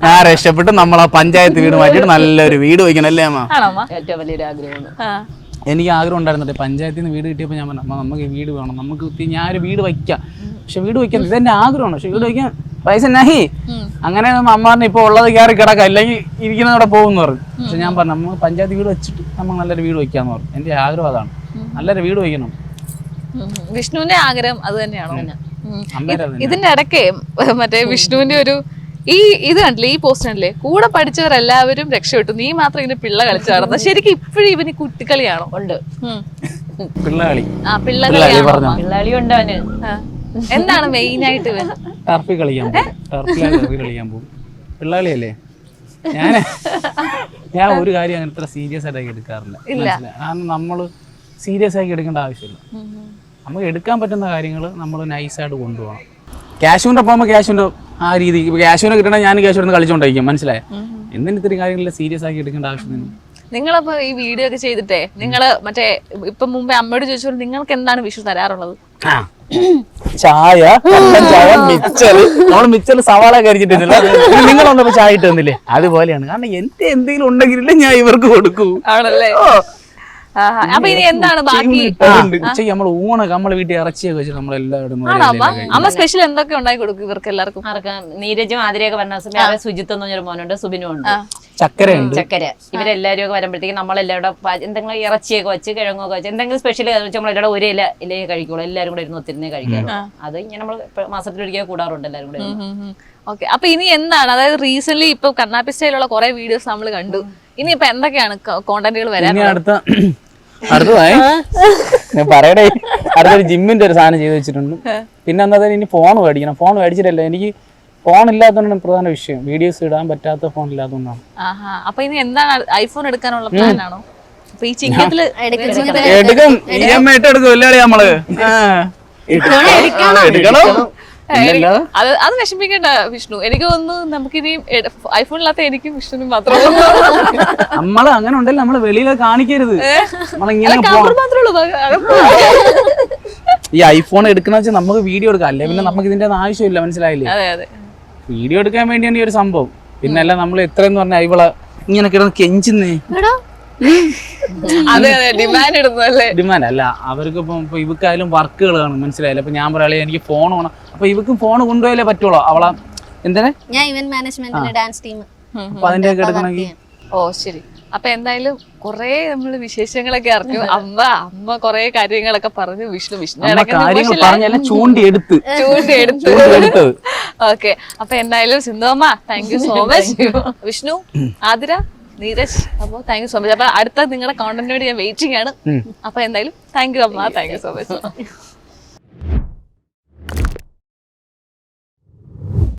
ഞാൻ രക്ഷപ്പെട്ട് നമ്മളെ പഞ്ചായത്ത് വീട് മാറ്റിയിട്ട് നല്ലൊരു വീട് വയ്ക്കണം. അല്ലേ അമ്മ? ഏറ്റവും വലിയൊരു ആഗ്രഹമാണ്. എനിക്ക് ആഗ്രഹം ഉണ്ടായിരുന്നിട്ട് പഞ്ചായത്തിൽ നിന്ന് വീട് കിട്ടിയപ്പോൾ ഞാൻ പറഞ്ഞു, നമുക്ക് ഈ വീട് വേണം, നമുക്ക് ഞാനൊരു വീട് വയ്ക്കാം. പക്ഷെ വീട് വയ്ക്കാൻ ഇതെന്റെ ആഗ്രഹമാണ്, പക്ഷെ വീട് വയ്ക്കാൻ പൈസ നഹി. അങ്ങനെ അമ്മ പറഞ്ഞു ഇപ്പൊ ഉള്ളത് കയറി കിടക്കാം, അല്ലെങ്കിൽ ഇരിക്കുന്ന അവിടെ പോകുമെന്ന് പറഞ്ഞു. പക്ഷെ ഞാൻ പറഞ്ഞു നമുക്ക് പഞ്ചായത്ത് വീട് വെച്ചിട്ട് നമ്മൾ നല്ലൊരു വീട് വയ്ക്കാന്ന് പറഞ്ഞു. എന്റെ ആഗ്രഹം അതാണ്, നല്ലൊരു വീട് വയ്ക്കണം. വിഷ്ണുവിന്റെ ആഗ്രഹം അത് തന്നെയാണോ? ഇതിന്റെ ഇടയ്ക്ക് മറ്റേ വിഷ്ണുവിന്റെ ഒരു ഇത് കണ്ടില്ലേ, ഈ പോസ്റ്റ് കണ്ടില്ലേ, കൂടെ പഠിച്ചവരെല്ലാവരും രക്ഷപ്പെട്ടു, നീ മാത്രം ഇങ്ങനെ പിള്ള കളിച്ചു നടന്നത്. ശരിക്കും ഇപ്പോഴും ഇവന് കുട്ടിക്കളിയാണോ? ഉണ്ട്, പിള്ളകളി. പിള്ളകളി ഉണ്ട് അവന്. എന്താണ് മെയിൻ ആയിട്ട്? ടർഫിൽ കളിക്കാൻ പോകും. പിള്ളകളിയല്ലേ? ഞാൻ ഒരു കാര്യം അങ്ങനെ ഇത്ര സീരിയസ് ആയിട്ട് എടുക്കാറില്ല. കാരണം നമ്മള് സീരിയസ് ആക്കി എടുക്കേണ്ട ആവശ്യമില്ല. നമുക്ക് എടുക്കാൻ പറ്റുന്ന കാര്യങ്ങൾ നമ്മൾ നൈസായിട്ട് കൊണ്ടുപോകണം. ക്യാഷുവിൻ്റെ പോകുമ്പോൾ ക്യാഷുവിൻ്റെ ആ രീതി, ക്യാഷുവിനെ കിട്ടണമെങ്കിൽ ഞാൻ ക്യാഷുവിനെ കളിച്ചോണ്ടിരിക്കും, മനസ്സിലായോ? എന്തിന് ഇത്രയും കാര്യങ്ങളിൽ സീരിയസ് ആക്കി എടുക്കേണ്ട ആവശ്യം? നിങ്ങളപ്പോ ഈ വീഡിയോ ഒക്കെ ചെയ്തിട്ടേ നിങ്ങള് മറ്റേ ഇപ്പൊ മുമ്പേ അമ്മയോട് ചോദിച്ചോളൂ, നിങ്ങൾക്ക് എന്താണ് വിഷു തരാറുള്ളത്? ചായ, ചായ, മിച്ചർ. നമ്മൾ മിച്ചർ സവാള കരിച്ചിട്ടില്ല, നിങ്ങളൊന്നും ചായ ഇട്ട് തന്നില്ലേ? അതുപോലെയാണ്. കാരണം എന്റെ എന്തെങ്കിലും ഉണ്ടെങ്കിലല്ലേ ഞാൻ ഇവർക്ക് കൊടുക്കൂ. ആണല്ലേ? അപ്പൊ ഇനി എന്താണ് ബാക്കി? നമ്മൾ ഊണൊക്കെ നമ്മളെ വീട്ടിൽ ഇറച്ചിയൊക്കെ വെച്ചിട്ട് നമ്മളെല്ലാവരും അമ്മ സ്പെഷ്യൽ എന്തൊക്കെ ഉണ്ടാക്കി കൊടുക്കും ഇവർക്ക് എല്ലാവർക്കും? നീരജും ആതിരയൊക്കെ പറഞ്ഞ സമയം സുജിത്ത് എന്ന് പറഞ്ഞൊരു മോനുണ്ട്, സുബിനും ഉണ്ട്, ചക്കര ഇവരെല്ലാരും ഒക്കെ വരുമ്പോഴത്തേക്കും നമ്മളെല്ലാവരുടെ എന്തെങ്കിലും ഇറച്ചിയൊക്കെ വെച്ച് കിഴങ്ങൊക്കെ വെച്ച് എന്തെങ്കിലും സ്പെഷ്യൽ നമ്മളെല്ലാവരും ഒരേ ഇലയെ കഴിക്കുള്ളൂ. എല്ലാവരും കൂടെ ഇരുന്ന് ഒത്തിരുന്നേ കഴിക്കാറുള്ളൂ. അത് ഇങ്ങനെ നമ്മൾ മാസത്തിലൊരിക്കൽ കൂടാറുണ്ട് എല്ലാവരും കൂടെ. ഓക്കെ, അപ്പൊ ഇനി എന്താണ്, അതായത് റീസെന്റ് ഇപ്പൊ കർണാടക സ്റ്റൈലുള്ള കുറെ വീഡിയോസ് നമ്മൾ കണ്ടു. ഇനി ഇപ്പൊ എന്തൊക്കെയാണ് കോണ്ടന്റുകൾ വരാൻ? അടുത്തതായി ഞാൻ പറയടേ, അടുത്തൊരു ജിമ്മിന്റെ ഒരു സാധനം ചെയ്ത് വെച്ചിട്ടുണ്ട്. പിന്നെ എന്താ ഇനി ഫോൺ മേടിക്കണം. ഫോൺ മേടിച്ചിട്ടല്ല, എനിക്ക് ഫോൺ ഇല്ലാത്തതുകൊണ്ടാണ് പ്രധാന വിഷയം. വീഡിയോസ് ഇടാൻ പറ്റാത്ത ഫോൺ ഇല്ലാത്തതുകൊണ്ടാണ്. അപ്പൊ ഇനി എന്താണ്, ഐഫോൺ എടുക്കാനുള്ള പ്ലാൻ ആണോ? അപ്പൊ ഈ ചിങ്ങത്തില് എടുക്കും, EMI എടുക്കും. ഇല്ലാതെ നമ്മള് എടുക്കണം. അത് വിഷമിക്കണ്ട വിഷ്ണു. എനിക്ക് തോന്നുന്നു നമുക്കിനി ഐഫോണില്ലാത്ത എനിക്കും വിഷ്ണുവിനും മാത്രമേ നമ്മള് അങ്ങനെ ഉണ്ടല്ലോ, നമ്മള് വെളിയിൽ കാണിക്കരുത്. നമ്മളിങ്ങനെ മാത്രമേ ഉള്ളൂ. ഈ ഐഫോൺ എടുക്കുന്ന വെച്ചാൽ നമുക്ക് വീഡിയോ എടുക്കാം, അല്ലേ പിന്നെ നമുക്ക് ഇതിന്റെ ആവശ്യമില്ല, മനസ്സിലായില്ലേ? അതെ അതെ, വീഡിയോ എടുക്കാൻ വേണ്ടിയാണ് ഈ ഒരു സംഭവം. പിന്നെ അല്ല നമ്മൾ എത്രയെന്ന് പറഞ്ഞാൽ ഇവളെ ഇങ്ങനെ കിടന്ന് കെഞ്ചുന്നേ. അതെ അതെ, ഡിമാൻഡ് ഇടുന്നല്ലേ. ഡിമാൻഡ് അല്ല, അവർക്ക് ഇപ്പൊ ഇവക്കായാലും വർക്കുകൾ കാണും, മനസ്സിലായില്ല. അപ്പൊ ഞാൻ പറയാ എനിക്ക് ഫോൺ വേണം, അപ്പൊ ഇവക്കും ഫോൺ കൊണ്ടുപോയാലേ പറ്റുള്ളൂ. അവളെ എന്തിനാ ഞാൻ ഇവന്റ് മാനേജ്മെന്റിന്റെ ഡാൻസ് ടീം. അപ്പൊ അതിന്റെ ഒക്കെ എടുക്കണമെങ്കിൽ ഓ ശരി. അപ്പൊ എന്തായാലും കൊറേ നമ്മള് വിശേഷങ്ങളൊക്കെ അറിഞ്ഞു. അമ്മ കൊറേ കാര്യങ്ങളൊക്കെ പറഞ്ഞു. വിഷ്ണു കാര്യങ്ങൾ പറഞ്ഞല്ല ചൂണ്ടിയെടുത്ത്. ഓക്കെ, അപ്പൊ എന്തായാലും സിന്ധുവമ്മ thank you so much. Vishnu, Athira, Neeraj, അപ്പൊ താങ്ക് യു സോ മച്ച്. അപ്പൊ അടുത്ത നിങ്ങളുടെ കോണ്ടന്റിനോട് ഞാൻ വെയിറ്റിംഗ് ആണ്. അപ്പൊ എന്തായാലും താങ്ക് യു അമ്മ, താങ്ക് യു സോ മച്ച്.